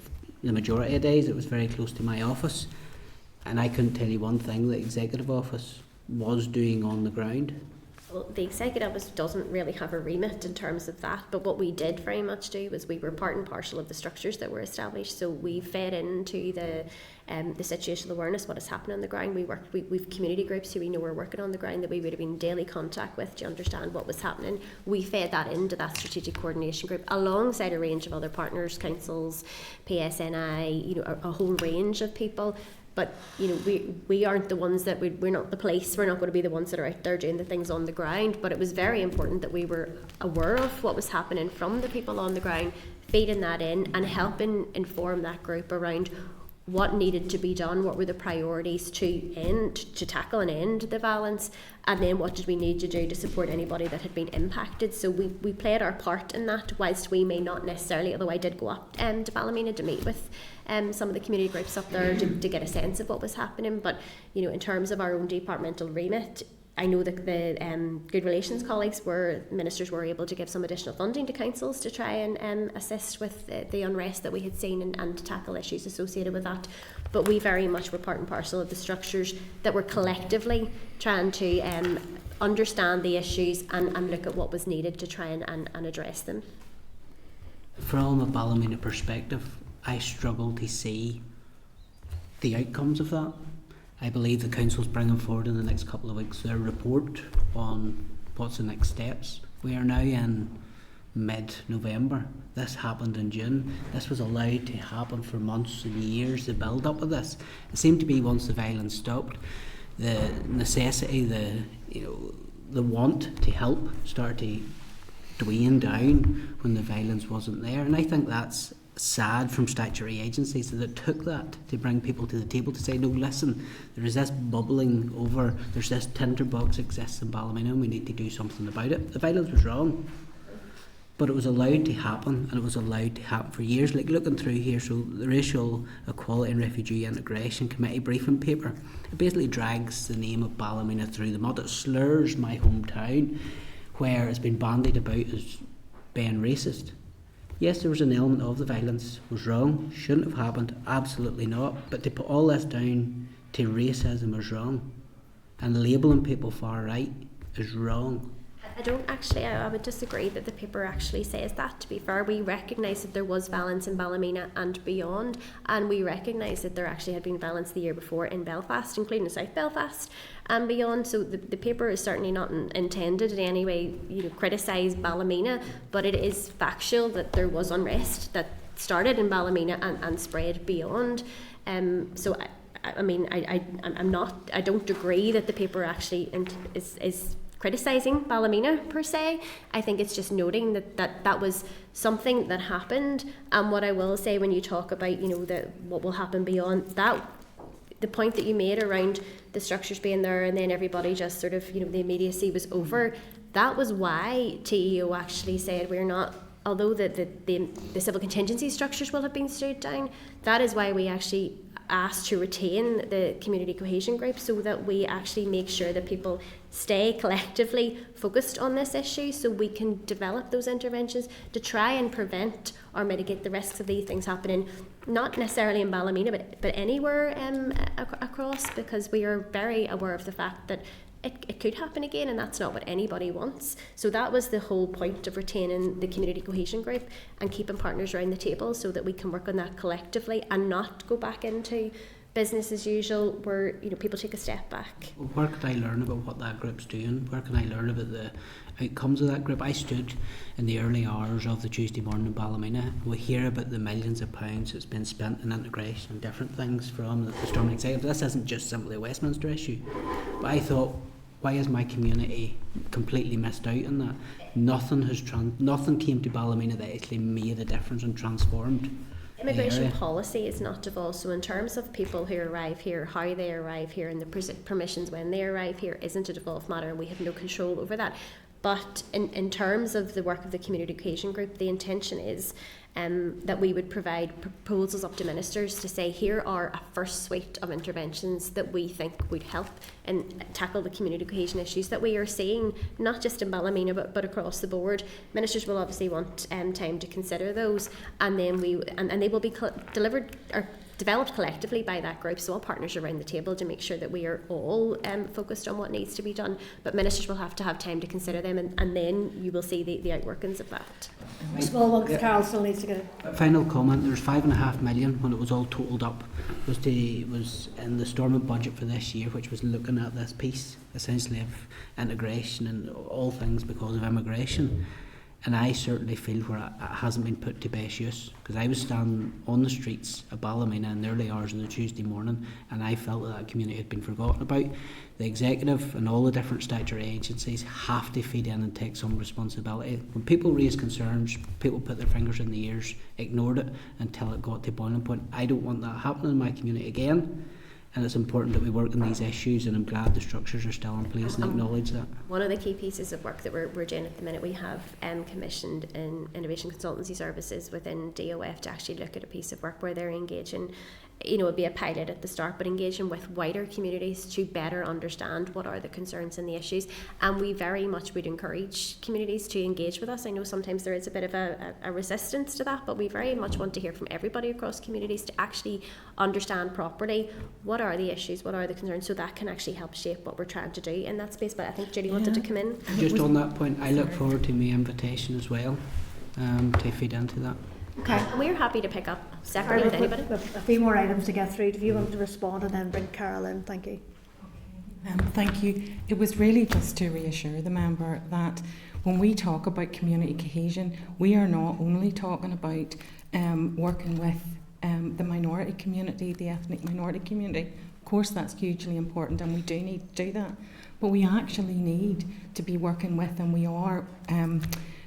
majority of days. It was very close to my office, and I couldn't tell you one thing the Executive Office was doing on the ground. Well, the Executive Office doesn't really have a remit in terms of that, but what we did very much do was we were part and parcel of the structures that were established. So we fed into the situational awareness, what is happening on the ground. We've community groups who we know are working on the ground that we would have been in daily contact with to understand what was happening. We fed that into that strategic coordination group alongside a range of other partners, councils, PSNI, you know, a whole range of people. But we aren't the ones that we're not the police. We're not going to be the ones that are out there doing the things on the ground. But it was very important that we were aware of what was happening from the people on the ground, feeding that in and helping inform that group around what needed to be done, what were the priorities to tackle and end the violence, and then what did we need to do to support anybody that had been impacted. So we played our part in that, whilst we may not necessarily, although I did go up to Ballymena to meet with some of the community groups up there to get a sense of what was happening. But in terms of our own departmental remit, I know that the Good Relations colleagues ministers were able to give some additional funding to councils to try and assist with the unrest that we had seen and to tackle issues associated with that. But we very much were part and parcel of the structures that were collectively trying to understand the issues and look at what was needed to try and address them. From a Ballymena perspective, I struggle to see the outcomes of that. I believe the council's bringing forward in the next couple of weeks their report on what's the next steps. We are now in mid-November. This happened in June. This was allowed to happen for months and years, the build-up of this. It seemed to be once the violence stopped, the necessity, the want to help started to wane down when the violence wasn't there. And I think that's sad from statutory agencies that took that to bring people to the table to say, no, listen, there is this bubbling over, there's this tinderbox exists in Ballymena and we need to do something about it. The violence was wrong, but it was allowed to happen, and it was allowed to happen for years. Like looking through here, so the Racial Equality and Refugee Integration Committee briefing paper, it basically drags the name of Ballymena through the mud. It slurs my hometown, where it's been bandied about as being racist. Yes, there was an element of the violence was wrong, shouldn't have happened, absolutely not. But to put all this down to racism is wrong, and labelling people far right is wrong. I don't actually, I would disagree that the paper actually says that. To be fair, we recognise that there was violence in Ballymena and beyond, and we recognise that there actually had been violence the year before in Belfast, including South Belfast and beyond. So the paper is certainly not intended in any way, criticise Ballymena, but it is factual that there was unrest that started in Ballymena and spread beyond. So I don't agree that the paper actually is criticising Ballymena per se. I think it's just noting that was something that happened. And what I will say, when you talk about what will happen beyond that, the point that you made around the structures being there and then everybody just sort of the immediacy was over, that was why TEO actually said we're not, although the civil contingency structures will have been stood down, that is why we actually asked to retain the community cohesion group, so that we actually make sure that people stay collectively focused on this issue, so we can develop those interventions to try and prevent or mitigate the risks of these things happening, not necessarily in Ballymena but anywhere across, because we are very aware of the fact that it could happen again, and that's not what anybody wants. So that was the whole point of retaining the community cohesion group and keeping partners around the table, so that we can work on that collectively and not go back into business as usual where people take a step back. Well, where can I learn about what that group's doing? Where can I learn about the outcomes of that group? I stood in the early hours of the Tuesday morning in Ballymena. We hear about the millions of pounds that's been spent in integration and different things from the Storming Executive. This isn't just simply a Westminster issue. But I thought, why is my community completely missed out on that? Nothing came to Ballymena that actually made a difference and transformed. Immigration policy is not devolved, so in terms of people who arrive here, how they arrive here and the permissions when they arrive here isn't a devolved matter, and we have no control over that. But in terms of the work of the community cohesion group, the intention is that we would provide proposals up to ministers to say, here are a first suite of interventions that we think would help and tackle the community cohesion issues that we are seeing, not just in Ballymena but across the board. Ministers will obviously want time to consider those, and then they will be delivered or developed collectively by that group, so all partners around the table, to make sure that we are all focused on what needs to be done. But ministers will have to have time to consider them, and then you will see the outworkings of that. Small one, the council needs to get it. Final comment, there's 5.5 million when it was all totaled up was in the Stormont budget for this year, which was looking at this piece essentially of integration and all things because of immigration. And I certainly feel where it hasn't been put to best use, because I was standing on the streets of Ballymena in the early hours of the Tuesday morning, and I felt that community had been forgotten about. The executive and all the different statutory agencies have to feed in and take some responsibility. When people raise concerns, people put their fingers in the ears, ignored it until it got to boiling point. I don't want that happening in my community again. And it's important that we work on these issues, and I'm glad the structures are still in place and acknowledge that. One of the key pieces of work that we're doing at the minute, we have commissioned in innovation consultancy services within DOF to actually look at a piece of work where they're engaging, it'd be a pilot at the start, but engaging with wider communities to better understand what are the concerns and the issues. And we very much would encourage communities to engage with us. I know sometimes there is a bit of a resistance to that, but we very much want to hear from everybody across communities to actually understand properly what are the issues, what are the concerns, so that can actually help shape what we're trying to do in that space. But I think Julie wanted to come in. Just on that point, I look forward to my invitation as well, to feed into that. Okay. And we're happy to pick up separately with anybody. A few more items to get through. If you want to respond and then bring Carol in, thank you. Thank you. It was really just to reassure the member that when we talk about community cohesion, we are not only talking about working with the minority community, the ethnic minority community. Of course, that's hugely important, and we do need to do that. But we actually need to be working with, and we are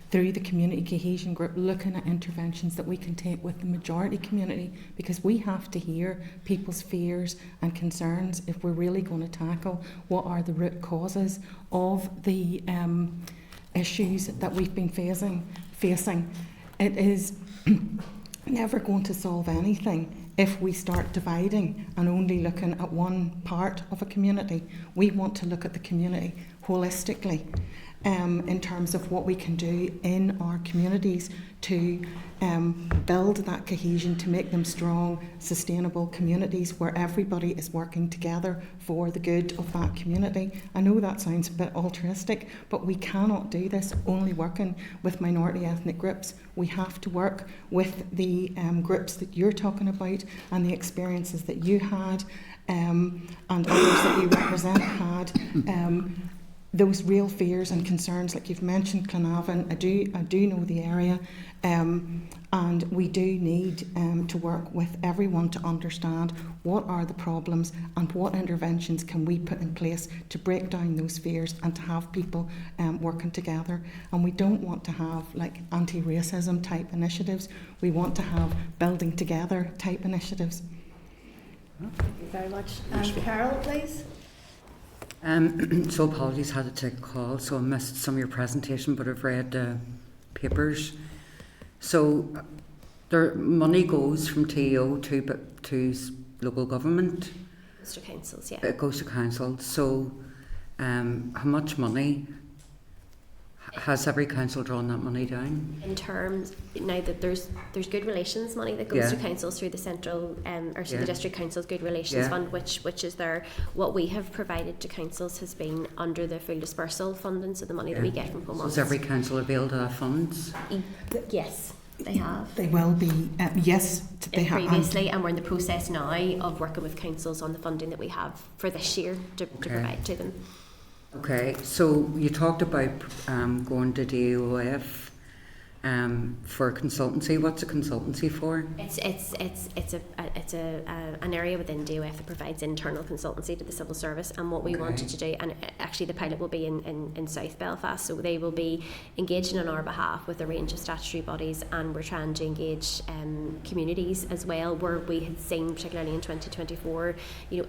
through the community cohesion group, looking at interventions that we can take with the majority community, because we have to hear people's fears and concerns if we're really going to tackle what are the root causes of the issues that we've been facing. It is never going to solve anything if we start dividing and only looking at one part of a community. We want to look at the community holistically. In terms of what we can do in our communities to build that cohesion, to make them strong, sustainable communities where everybody is working together for the good of that community. I know that sounds a bit altruistic, but we cannot do this only working with minority ethnic groups. We have to work with the groups that you're talking about and the experiences that you had and others that you represent had. Those real fears and concerns, like you've mentioned Clonavon, I do know the area, and we do need to work with everyone to understand what are the problems and what interventions can we put in place to break down those fears and to have people working together. And we don't want to have like anti-racism type initiatives. We want to have building together type initiatives. Thank you very much. Carol, please. So apologies, had to take a call, so I missed some of your presentation, but I've read the papers. So money goes from TO to local government. It goes to councils, yeah. It goes to council. So how much money has every council drawn that money down? In terms, now that there's good relations money that goes to councils through the central the district council's good relations fund, which is there. What we have provided to councils has been under the full dispersal funding, so the money that we get from Home Office. Has every council availed of funds? Yes, they have. They will be, yes, they have. Previously, and we're in the process now of working with councils on the funding that we have for this year to provide to them. Okay, so you talked about going to DOF for consultancy. What's a consultancy for? It's an area within DOF that provides internal consultancy to the civil service, and what we wanted to do, and actually the pilot will be in South Belfast, so they will be engaging on our behalf with a range of statutory bodies, and we're trying to engage communities as well, where we had seen particularly in 2024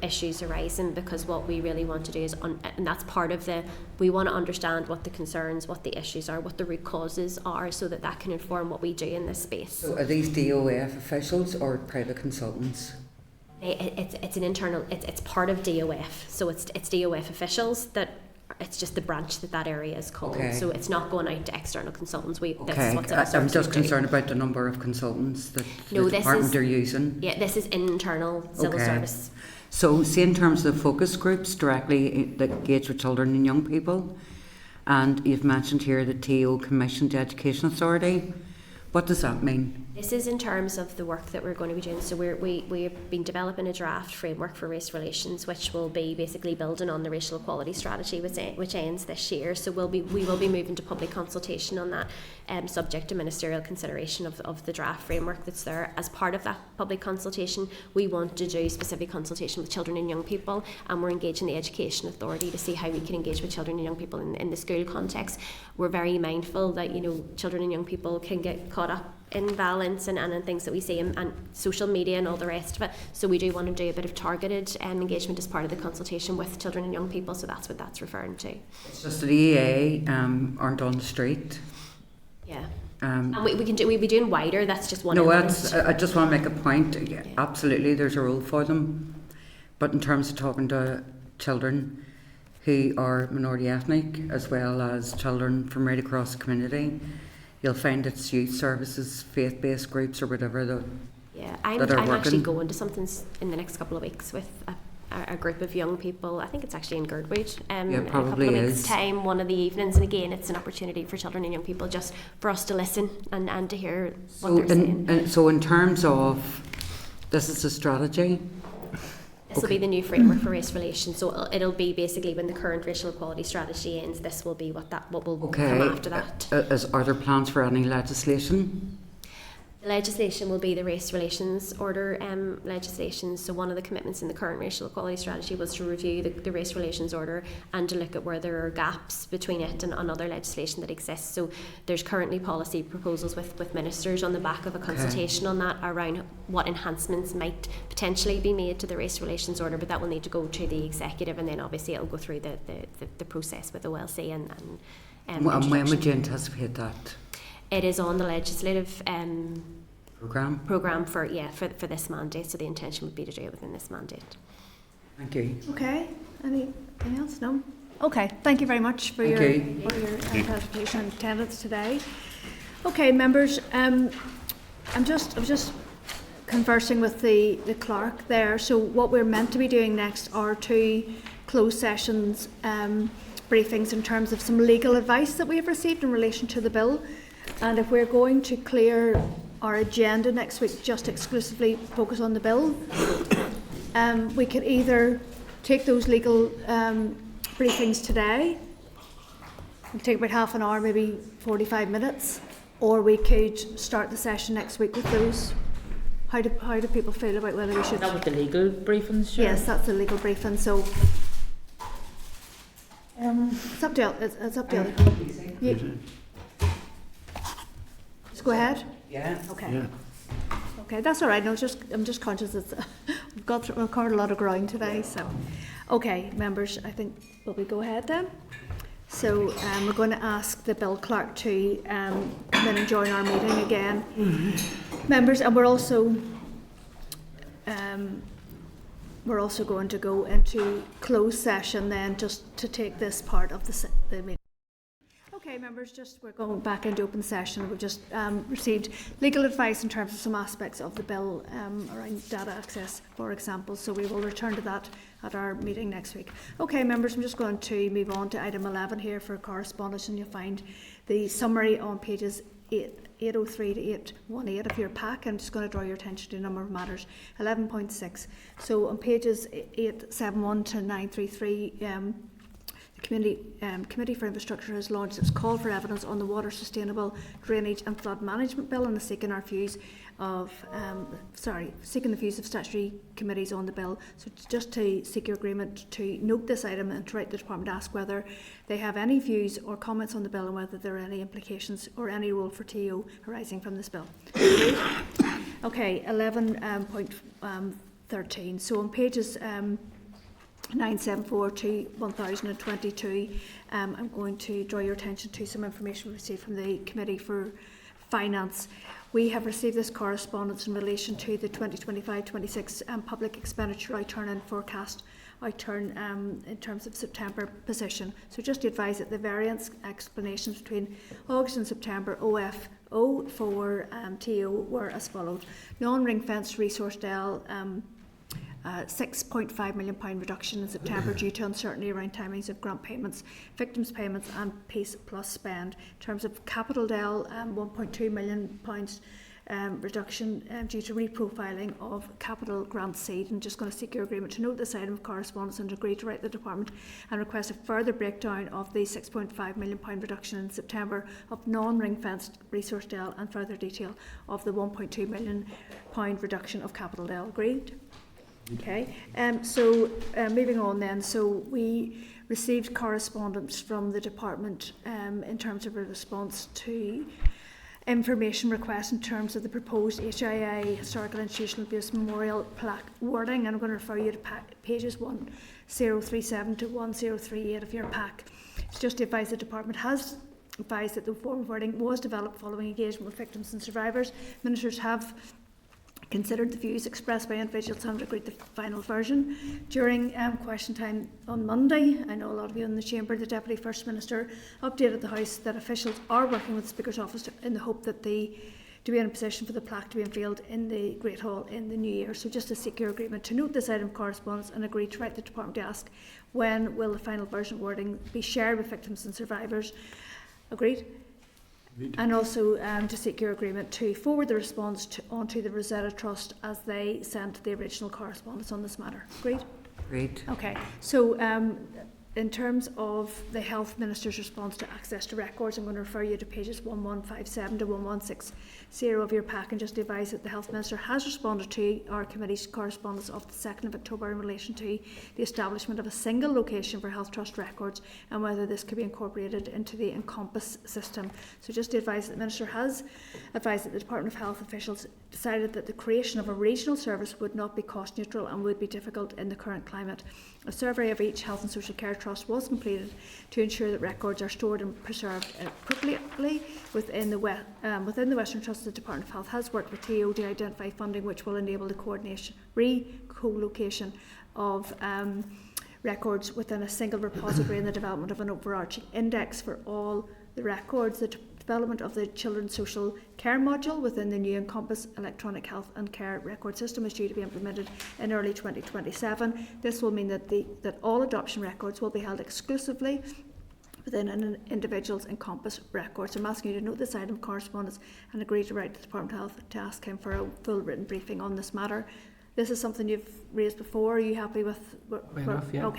issues arising, because what we really want to do is and that's part of we want to understand what the concerns, what the issues are, what the root causes are, so that can inform what we do in this space. So are these DOF officials or private consultants? It's an internal. It's part of DOF, so it's DOF officials that. It's just the branch that area is called. Okay. So it's not going out to external consultants. This is what I'm just concerned about the number of consultants that the department are using. Yeah, this is internal civil service. So see, in terms of focus groups directly that engage with children and young people, and you've mentioned here the TO Commissioned Education Authority. What does that mean? This is in terms of the work that we're going to be doing. So we have been developing a draft framework for race relations, which will be basically building on the racial equality strategy, which ends this year. So we will be moving to public consultation on that, subject to ministerial consideration of the draft framework that's there. As part of that public consultation, we want to do specific consultation with children and young people, and we're engaging the Education Authority to see how we can engage with children and young people in the school context. We're very mindful that children and young people can get caught up in violence and things that we see and social media and all the rest of it. So we do want to do a bit of targeted engagement as part of the consultation with children and young people. So that's what that's referring to. It's just that EA aren't on the street. Yeah. And we'll be doing wider. That's just one. No, I just want to make a point. Yeah. Absolutely, there's a role for them. But in terms of talking to children who are minority ethnic, as well as children from right across the community, you'll find it's youth services, faith-based groups or whatever that I'm working. actually going to something in the next couple of weeks with a group of young people. I think it's actually in Girdwood. In a couple of weeks' time, one of the evenings, and again, it's an opportunity for children and young people just for us to listen and to hear what they're saying. So in terms of, this is a strategy. This will be the new framework for race relations. So it'll be basically when the current racial equality strategy ends, this will be what will come after that. Are there plans for any legislation? The legislation will be the race relations order legislation. So one of the commitments in the current racial equality strategy was to review the race relations order and to look at where there are gaps between it and other legislation that exists. So there's currently policy proposals with ministers on the back of a consultation on that around what enhancements might potentially be made to the race relations order, but that will need to go to the executive, and then obviously it'll go through the process with OLC and when would you anticipate that? It is on the legislative programme for this mandate, so the intention would be to do it within this mandate. Thank you. Okay, anything else? No? Okay, thank you very much for your presentation and attendance today. Okay, members, I was just conversing with the clerk there. So what we're meant to be doing next are 2 closed sessions briefings in terms of some legal advice that we have received in relation to the bill. And if we're going to clear our agenda next week, just exclusively focus on the bill, we could either take those legal briefings today, it'll take about half an hour, maybe 45 minutes, or we could start the session next week with those. How do people feel about whether we should? That with the legal briefings? Sure. Yes, that's the legal briefing. So it's up to you. Just go ahead. Yeah. Okay. Yeah. Okay, that's all right. No, I'm just conscious we've covered a lot of ground today. So, okay, members, I think will we go ahead then? So we're going to ask the bill clerk to come in and join our meeting again, members, and we're also going to go into closed session then, just to take this part of the meeting. Okay, members, we're going back into open session. We've just received legal advice in terms of some aspects of the bill around data access, for example, so we will return to that at our meeting next week. Okay, members, I'm just going to move on to item 11 here for correspondence, and you'll find the summary on pages 803 to 818 of your pack. I'm just going to draw your attention to a number of matters. 11.6. So on pages 871 to 933, the Committee for Infrastructure has launched its call for evidence on the Water Sustainable Drainage and Flood Management Bill, and is seeking the views of statutory committees on the bill. So just to seek your agreement to note this item and to write the department to ask whether they have any views or comments on the bill and whether there are any implications or any role for TO arising from this bill. Okay, 11.13. So on pages 974 to 1022, I'm going to draw your attention to some information we received from the Committee for Finance. We have received this correspondence in relation to the 2025-26 public expenditure outturn and forecast outturn in terms of September position. So just to advise that the variance explanations between August and September OFO for TO were as followed. Non-ring fence resource DEL, £6.5 million reduction in September due to uncertainty around timings of grant payments, victims payments and Peace Plus spend. In terms of capital DEL, £1.2 million reduction due to reprofiling of capital grant seed. And just going to seek your agreement to note this item of correspondence and agree to write the department and request a further breakdown of the £6.5 million reduction in September of non-ring-fenced resource Del and further detail of the £1.2 million reduction of capital Del. Agreed? Okay, moving on then, so we received correspondence from the department in terms of a response to information requests in terms of the proposed HIA Historical Institutional Abuse Memorial Plaque wording. And I'm going to refer you to pages 1037 to 1038 of your pack. It's just to advise the department has advised that the form of wording was developed following engagement with victims and survivors. Ministers have considered the views expressed by individuals and agreed the final version. During question time on Monday, I know a lot of you in the chamber, the Deputy First Minister updated the House that officials are working with the Speaker's office in the hope that to be in a position for the plaque to be unveiled in the Great Hall in the new year. So just to seek your agreement to note this item of correspondence and agree to write the department to ask when will the final version wording be shared with victims and survivors. Agreed? And also to seek your agreement to forward the response onto the Rosetta Trust as they sent the original correspondence on this matter. Agreed? Agreed. Okay, so in terms of the Health Minister's response to access to records, I'm going to refer you to pages 1157 to 1160 of your pack, and just to advise that the Health Minister has responded to our committee's correspondence of the 2nd of October in relation to the establishment of a single location for Health Trust records and whether this could be incorporated into the Encompass system. So just to advise that the Minister has advised that the Department of Health officials decided that the creation of a regional service would not be cost neutral and would be difficult in the current climate. A survey of each health and social care trust was completed to ensure that records are stored and preserved appropriately within the Western Trust. The Department of Health has worked with TO to identify funding which will enable the coordination, co-location of records within a single repository and the development of an overarching index for all the records. The development of the Children's Social Care module within the new Encompass electronic health and care record system is due to be implemented in early 2027. This will mean that all adoption records will be held exclusively within an individual's Encompass records. I'm asking you to note this item of correspondence and agree to write to the Department of Health to ask him for a full written briefing on this matter. This is something you've raised before. Are you happy with? Enough, yeah.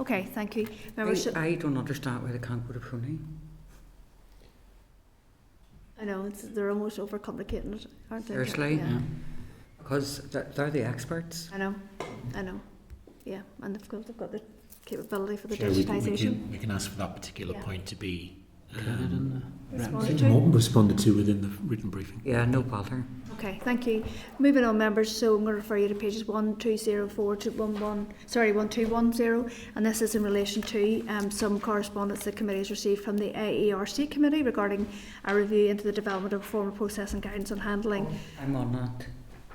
Okay, thank you. I don't understand why they can't go to pruning. I know, they're almost overcomplicating it, aren't they? Seriously? Yeah. Because they're the experts. I know. Yeah, and they've got the capability for the Chair, digitisation. we can ask for that particular point to be responded to within the written briefing. Yeah, no bother. Okay, thank you. Moving on, members, so I'm going to refer you to pages 1204 to 1210, and this is in relation to some correspondence the committee has received from the AERC committee regarding a review into the development of a formal process and guidance on handling. I'm on that.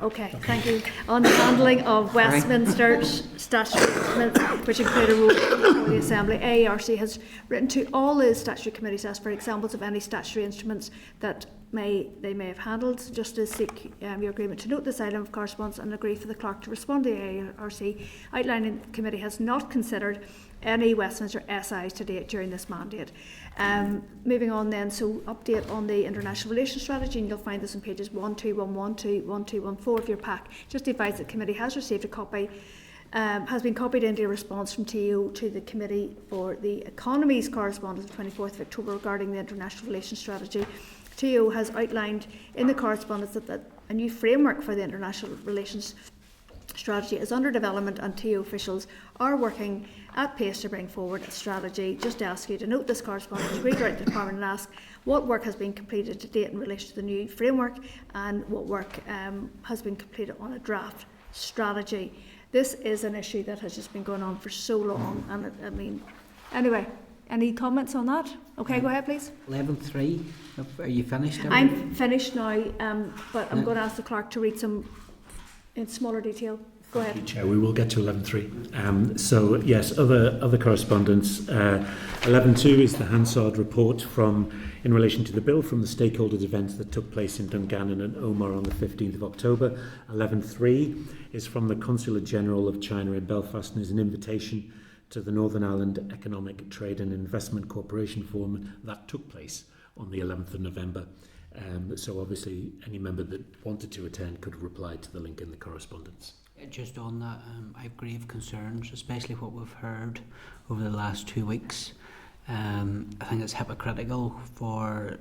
Okay, thank you. On the handling of Westminster statutory documents, which include a rule for the Assembly, AERC has written to all the statutory committees asked for examples of any statutory instruments that they may have handled. Just to seek your agreement to note this item of correspondence and agree for the clerk to respond to the AERC, outlining the committee has not considered any Westminster SIs to date during this mandate. Moving on then, so update on the international relations strategy, and you'll find this on pages 1211 to 1214 of your pack. Just to advise that the committee has received a copy, has been copied into a response from TO to the Committee for the Economy's correspondence of 24th of October regarding the international relations strategy. TO has outlined in the correspondence that a new framework for the international relations strategy is under development, and TO officials are working at pace to bring forward a strategy. Just to ask you to note this correspondence, read out the department and ask what work has been completed to date in relation to the new framework and what work has been completed on a draft strategy. This is an issue that has just been going on for so long, and anyway, any comments on that? Okay, go ahead please. Level 3, are you finished? I'm finished now, but I'm going to ask the clerk to read some in smaller detail. Go ahead. Chair, we will get to 11.3. So yes, other correspondence. 11.2 is the Hansard report in relation to the bill from the stakeholders events that took place in Dungannon and Omagh on the 15th of October. 11.3 is from the Consulate General of China in Belfast and is an invitation to the Northern Ireland Economic Trade and Investment Corporation Forum that took place on the 11th of November. So obviously any member that wanted to attend could reply to the link in the correspondence. Just on that, I have grave concerns, especially what we've heard over the last 2 weeks. I think it's hypocritical for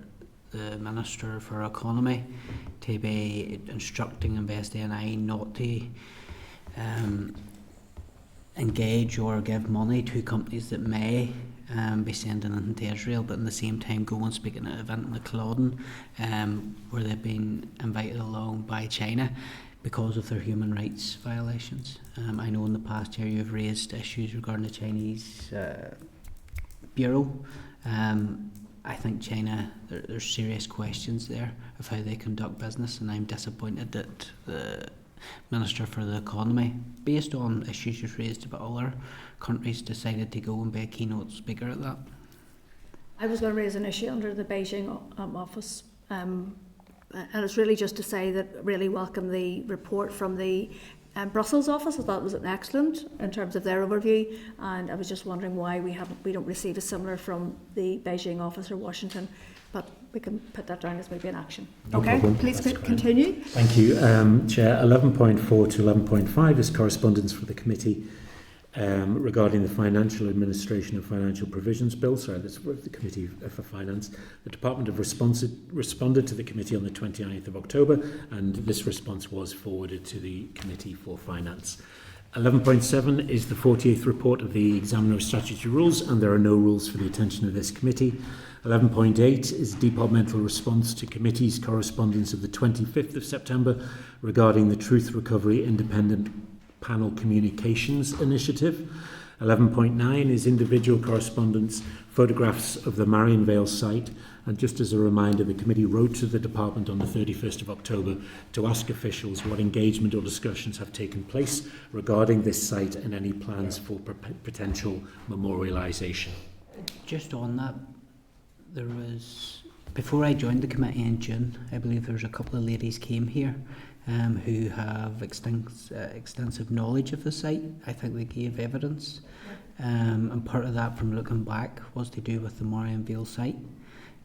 the Minister for Economy to be instructing PSNI not to engage or give money to companies that may be sending it into Israel, but at the same time go and speak at an event in the Culloden where they've been invited along by China because of their human rights violations. I know in the past year you've raised issues regarding the Chinese Bureau. I think China, there's serious questions there of how they conduct business, and I'm disappointed that the Minister for the Economy, based on issues you've raised about other countries, decided to go and be a keynote speaker at that. I was going to raise an issue under the Beijing office, and it's really just to say that I really welcome the report from the Brussels office. I thought it was excellent in terms of their overview, and I was just wondering why we don't receive a similar from the Beijing office or Washington, but we can put that down as maybe an action. No okay, problem. Please That's continue. Great. Thank you, Chair. 11.4 to 11.5 is correspondence for the committee regarding the Financial Administration of Financial Provisions Bill. Sorry, that's for the Committee for Finance. The Department have responded to the committee on the 29th of October, and this response was forwarded to the Committee for Finance. 11.7 is the 48th report of the Examiner of Statutory Rules, and there are no rules for the attention of this committee. 11.8 is departmental response to committee's correspondence of the 25th of September regarding the Truth Recovery Independent Panel Communications Initiative. 11.9 is individual correspondence, photographs of the Marion Vale site, and just as a reminder, the committee wrote to the department on the 31st of October to ask officials what engagement or discussions have taken place regarding this site and any plans for potential memorialisation. Just on that, there was, before I joined the committee in June, I believe there was a couple of ladies came here who have extensive knowledge of the site. I think they gave evidence, and part of that, from looking back, was to do with the Marion Vale site.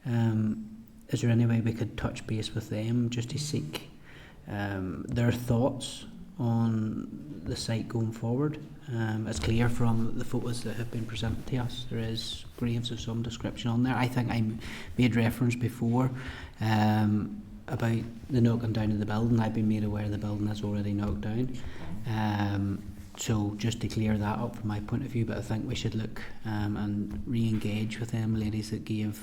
Is there any way we could touch base with them just to seek their thoughts on the site going forward? It's clear from the photos that have been presented to us, there is graves of some description on there. I think I made reference before about the knocking down of the building. I've been made aware the building is already knocked down. So just to clear that up from my point of view, but I think we should look and re-engage with them ladies that gave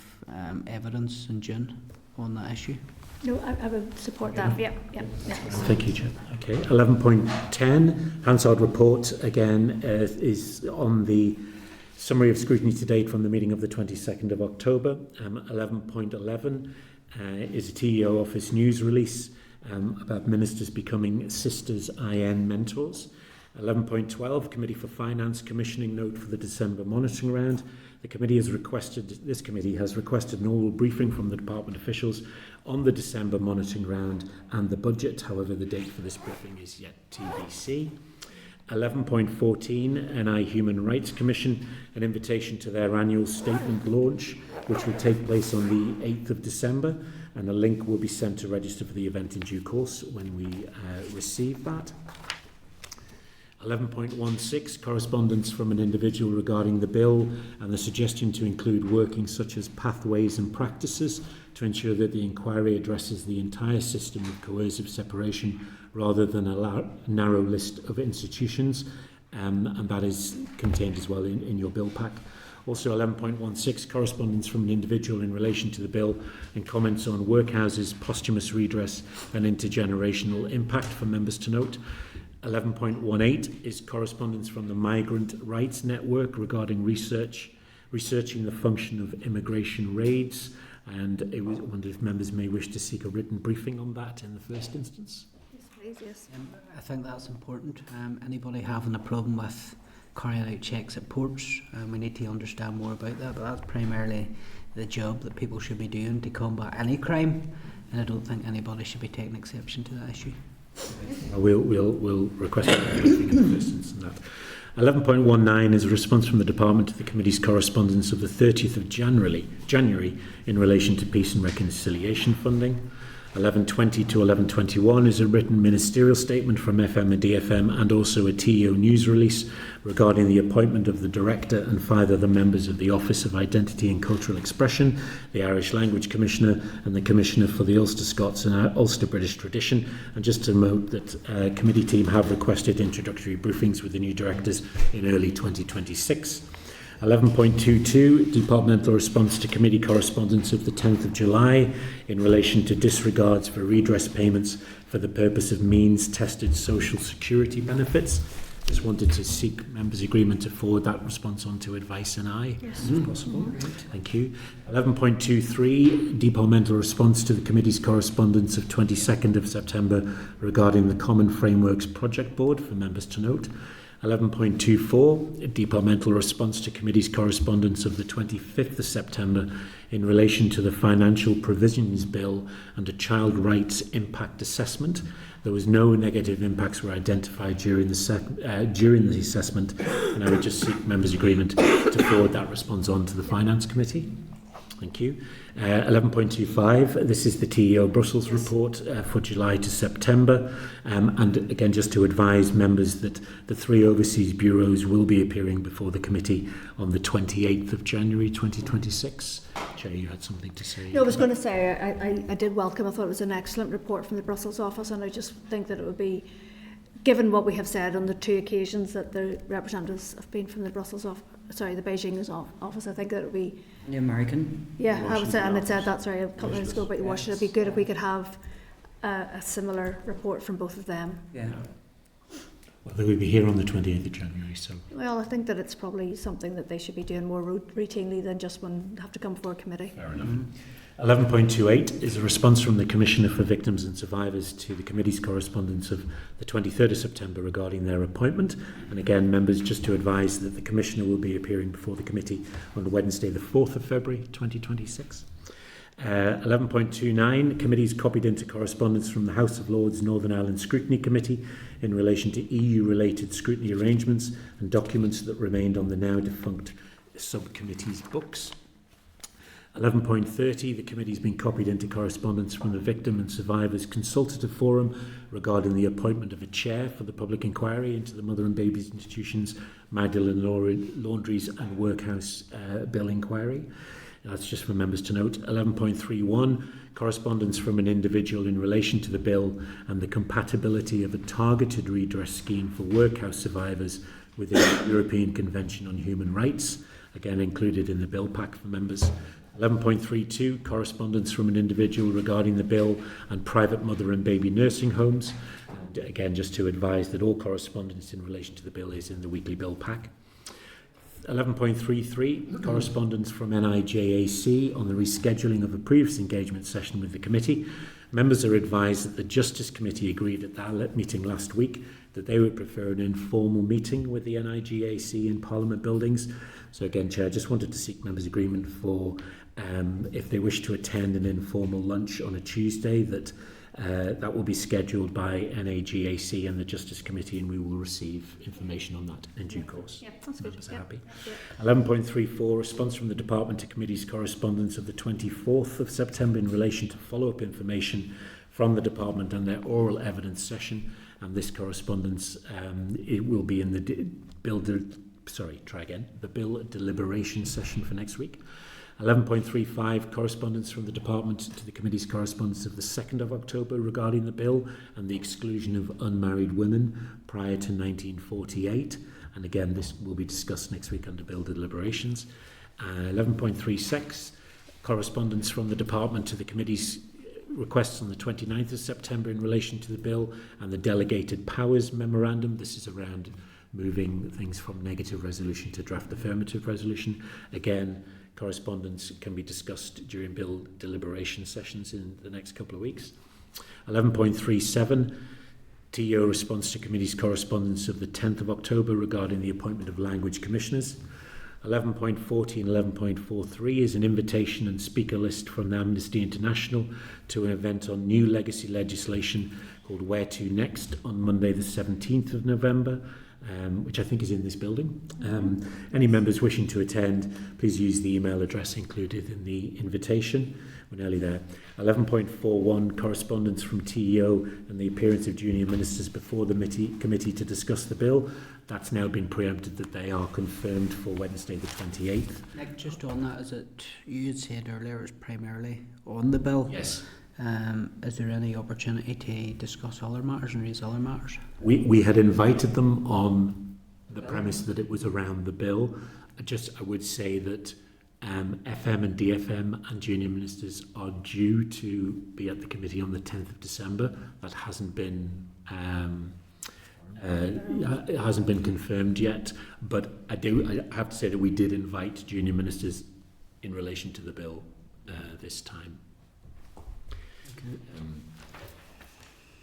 evidence in June on that issue. No, I would support that. Yeah. Thank you, Chair. Okay, 11.10, Hansard report again is on the summary of scrutiny to date from the meeting of the 22nd of October. 11.11 is a TEO office news release about ministers becoming Sisters IN mentors. 11.12, Committee for Finance commissioning note for the December monitoring round. This committee has requested an oral briefing from the department officials on the December monitoring round and the budget. However, the date for this briefing is yet TBC. 11.14, NI Human Rights Commission, an invitation to their annual statement launch, which will take place on the 8th of December, and a link will be sent to register for the event in due course when we receive that. 11.16, correspondence from an individual regarding the bill and the suggestion to include workings such as pathways and practices to ensure that the inquiry addresses the entire system of coercive separation rather than a narrow list of institutions, and that is contained as well in your bill pack. Also 11.16, correspondence from an individual in relation to the bill and comments on workhouses, posthumous redress and intergenerational impact for members to note. 11.18 is correspondence from the Migrant Rights Network regarding researching the function of immigration raids, and I wonder if members may wish to seek a written briefing on that in the first instance. Yes, please, yes. I think that's important. Anybody having a problem with carrying out checks at ports, we need to understand more about that, but that's primarily the job that people should be doing to combat any crime, and I don't think anybody should be taking exception to that issue. We'll request a briefing in the first instance on that. 11.19 is a response from the Department to the Committee's correspondence of the 30th of January in relation to peace and reconciliation funding. 11.20 to 11.21 is a written ministerial statement from FM and DFM and also a TEO news release regarding the appointment of the Director and 5 other members of the Office of Identity and Cultural Expression, the Irish Language Commissioner and the Commissioner for the Ulster Scots and Ulster British Tradition. And just to note that committee team have requested introductory briefings with the new directors in early 2026. 11.22, departmental response to committee correspondence of the 10th of July in relation to disregards for redress payments for the purpose of means-tested social security benefits. Just wanted to seek members' agreement to forward that response on to Advice and I, if possible. Thank you. 11.23, departmental response to the committee's correspondence of 22nd of September regarding the Common Frameworks Project Board, for members to note. 11.24, a departmental response to committee's correspondence of the 25th of September in relation to the Financial Provisions Bill and a Child Rights Impact Assessment. There was no negative impacts were identified during the assessment, and I would just seek members' agreement to forward that response on to the Finance Committee. Thank you. 11.25, this is the TEO Brussels report for July to September. And again, just to advise members that the 3 overseas bureaus will be appearing before the committee on the 28th of January 2026. Chair, you had something to say? No, I was going to say, I did welcome, I thought it was an excellent report from the Brussels office, and I just think that it would be, given what we have said on the 2 occasions that the representatives have been from the Brussels office, the Beijing office, I think that it would be... The American? Yeah, I would say, and it said that, a couple of minutes ago about Washington. It would be good if we could have a similar report from both of them. Yeah. Well, they will be here on the 28th of January, so... Well, I think that it's probably something that they should be doing more routinely than just when they have to come before a committee. Fair enough. 11.28 is a response from the Commissioner for Victims and Survivors to the committee's correspondence of the 23rd of September regarding their appointment. And again, members, just to advise that the Commissioner will be appearing before the committee on Wednesday, the 4th of February 2026. 11.29, committees copied into correspondence from the House of Lords Northern Ireland Scrutiny Committee in relation to EU-related scrutiny arrangements and documents that remained on the now defunct subcommittee's books. 11.30, the committee has been copied into correspondence from the Victim and Survivors Consultative Forum regarding the appointment of a chair for the public inquiry into the mother and babies institutions, Magdalene, Laundries and Workhouse bill inquiry. That's just for members to note. 11.31, correspondence from an individual in relation to the bill and the compatibility of a targeted redress scheme for workhouse survivors within the European Convention on Human Rights, again included in the bill pack for members. 11.32, correspondence from an individual regarding the bill and private mother and baby nursing homes. And again, just to advise that all correspondence in relation to the bill is in the weekly bill pack. 11.33, correspondence from NIJAC on the rescheduling of a previous engagement session with the committee. Members are advised that the Justice Committee agreed at that meeting last week that they would prefer an informal meeting with the NIJAC in Parliament buildings. So again, Chair, I just wanted to seek members' agreement for if they wish to attend an informal lunch on a Tuesday, that will be scheduled by NAGAC and the Justice Committee, and we will receive information on that in due course. Yeah, that's good. Members are happy. 11.34, response from the Department to Committee's correspondence of the 24th of September in relation to follow-up information from the Department and their oral evidence session, and this correspondence it will be in the bill deliberation session for next week. 11.35, correspondence from the Department to the Committee's correspondence of the 2nd of October regarding the bill and the exclusion of unmarried women prior to 1948. And again, this will be discussed next week under bill deliberations. 11.36, correspondence from the Department to the Committee's requests on the 29th of September in relation to the bill and the Delegated Powers Memorandum. This is around moving things from negative resolution to draft affirmative resolution. Again, correspondence can be discussed during bill deliberation sessions in the next couple of weeks. 11.37, TEO response to committee's correspondence of the 10th of October regarding the appointment of language commissioners. 11.40 and 11.43 is an invitation and speaker list from Amnesty International to an event on new legacy legislation called Where To Next on Monday the 17th of November. which I think is in this building. Any members wishing to attend, please use the email address included in the invitation. We're nearly there. 11.41, correspondence from TEO and the appearance of junior ministers before the committee to discuss the bill. That's now been preempted that they are confirmed for Wednesday the 28th. Nick, just on that, is it, you had said earlier it was primarily on the bill? Yes. Is there any opportunity to discuss other matters and raise other matters? We had invited them on the premise that it was around the bill. I would say that FM and DFM and junior ministers are due to be at the committee on the 10th of December. That hasn't been confirmed yet, but I have to say that we did invite junior ministers in relation to the bill this time.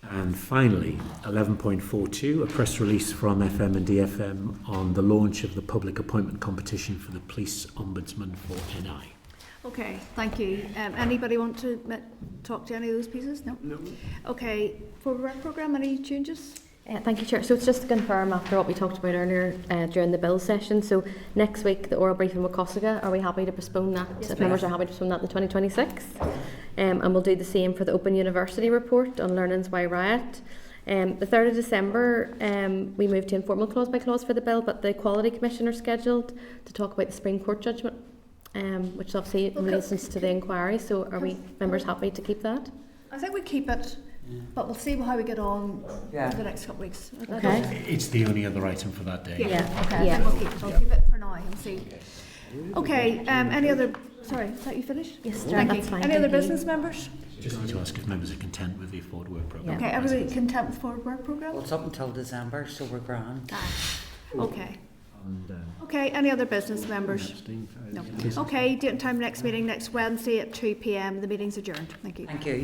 And finally, 11.42, a press release from FM and DFM on the launch of the public appointment competition for the Police Ombudsman for NI. Okay, thank you. Anybody want to talk to any of those pieces? No? No. Okay, for the work programme, any changes? Thank you, Chair. So it's just to confirm after what we talked about earlier during the bill session. So next week, the oral briefing with McCusker, are we happy to postpone that? Yes, if members are happy to postpone that to 2026. And we'll do the same for the Open University report on Learning's Why Riot. The 3rd of December, we moved to informal clause by clause for the bill, but the Equality Commission are scheduled to talk about the Supreme Court judgment, which obviously relates to the inquiry. So are we members happy to keep that? I think we keep it. But we'll see how we get on over the next couple of weeks. Okay. It's the only other item for that day. Yeah. Okay. Yeah. We'll keep it for now and see. Okay. Any other? Sorry, is that you finished? Yes, thank that's you. fine. Any other business members? Just need to ask if members are content with the Forward Work programme. Okay. Everybody content with Forward Work programme? Well, it's up until December, so we're grand. Okay. Okay, any other business members? No. Okay, date and time next meeting next Wednesday at 2 p.m. The meeting's adjourned. Thank you. Thank you.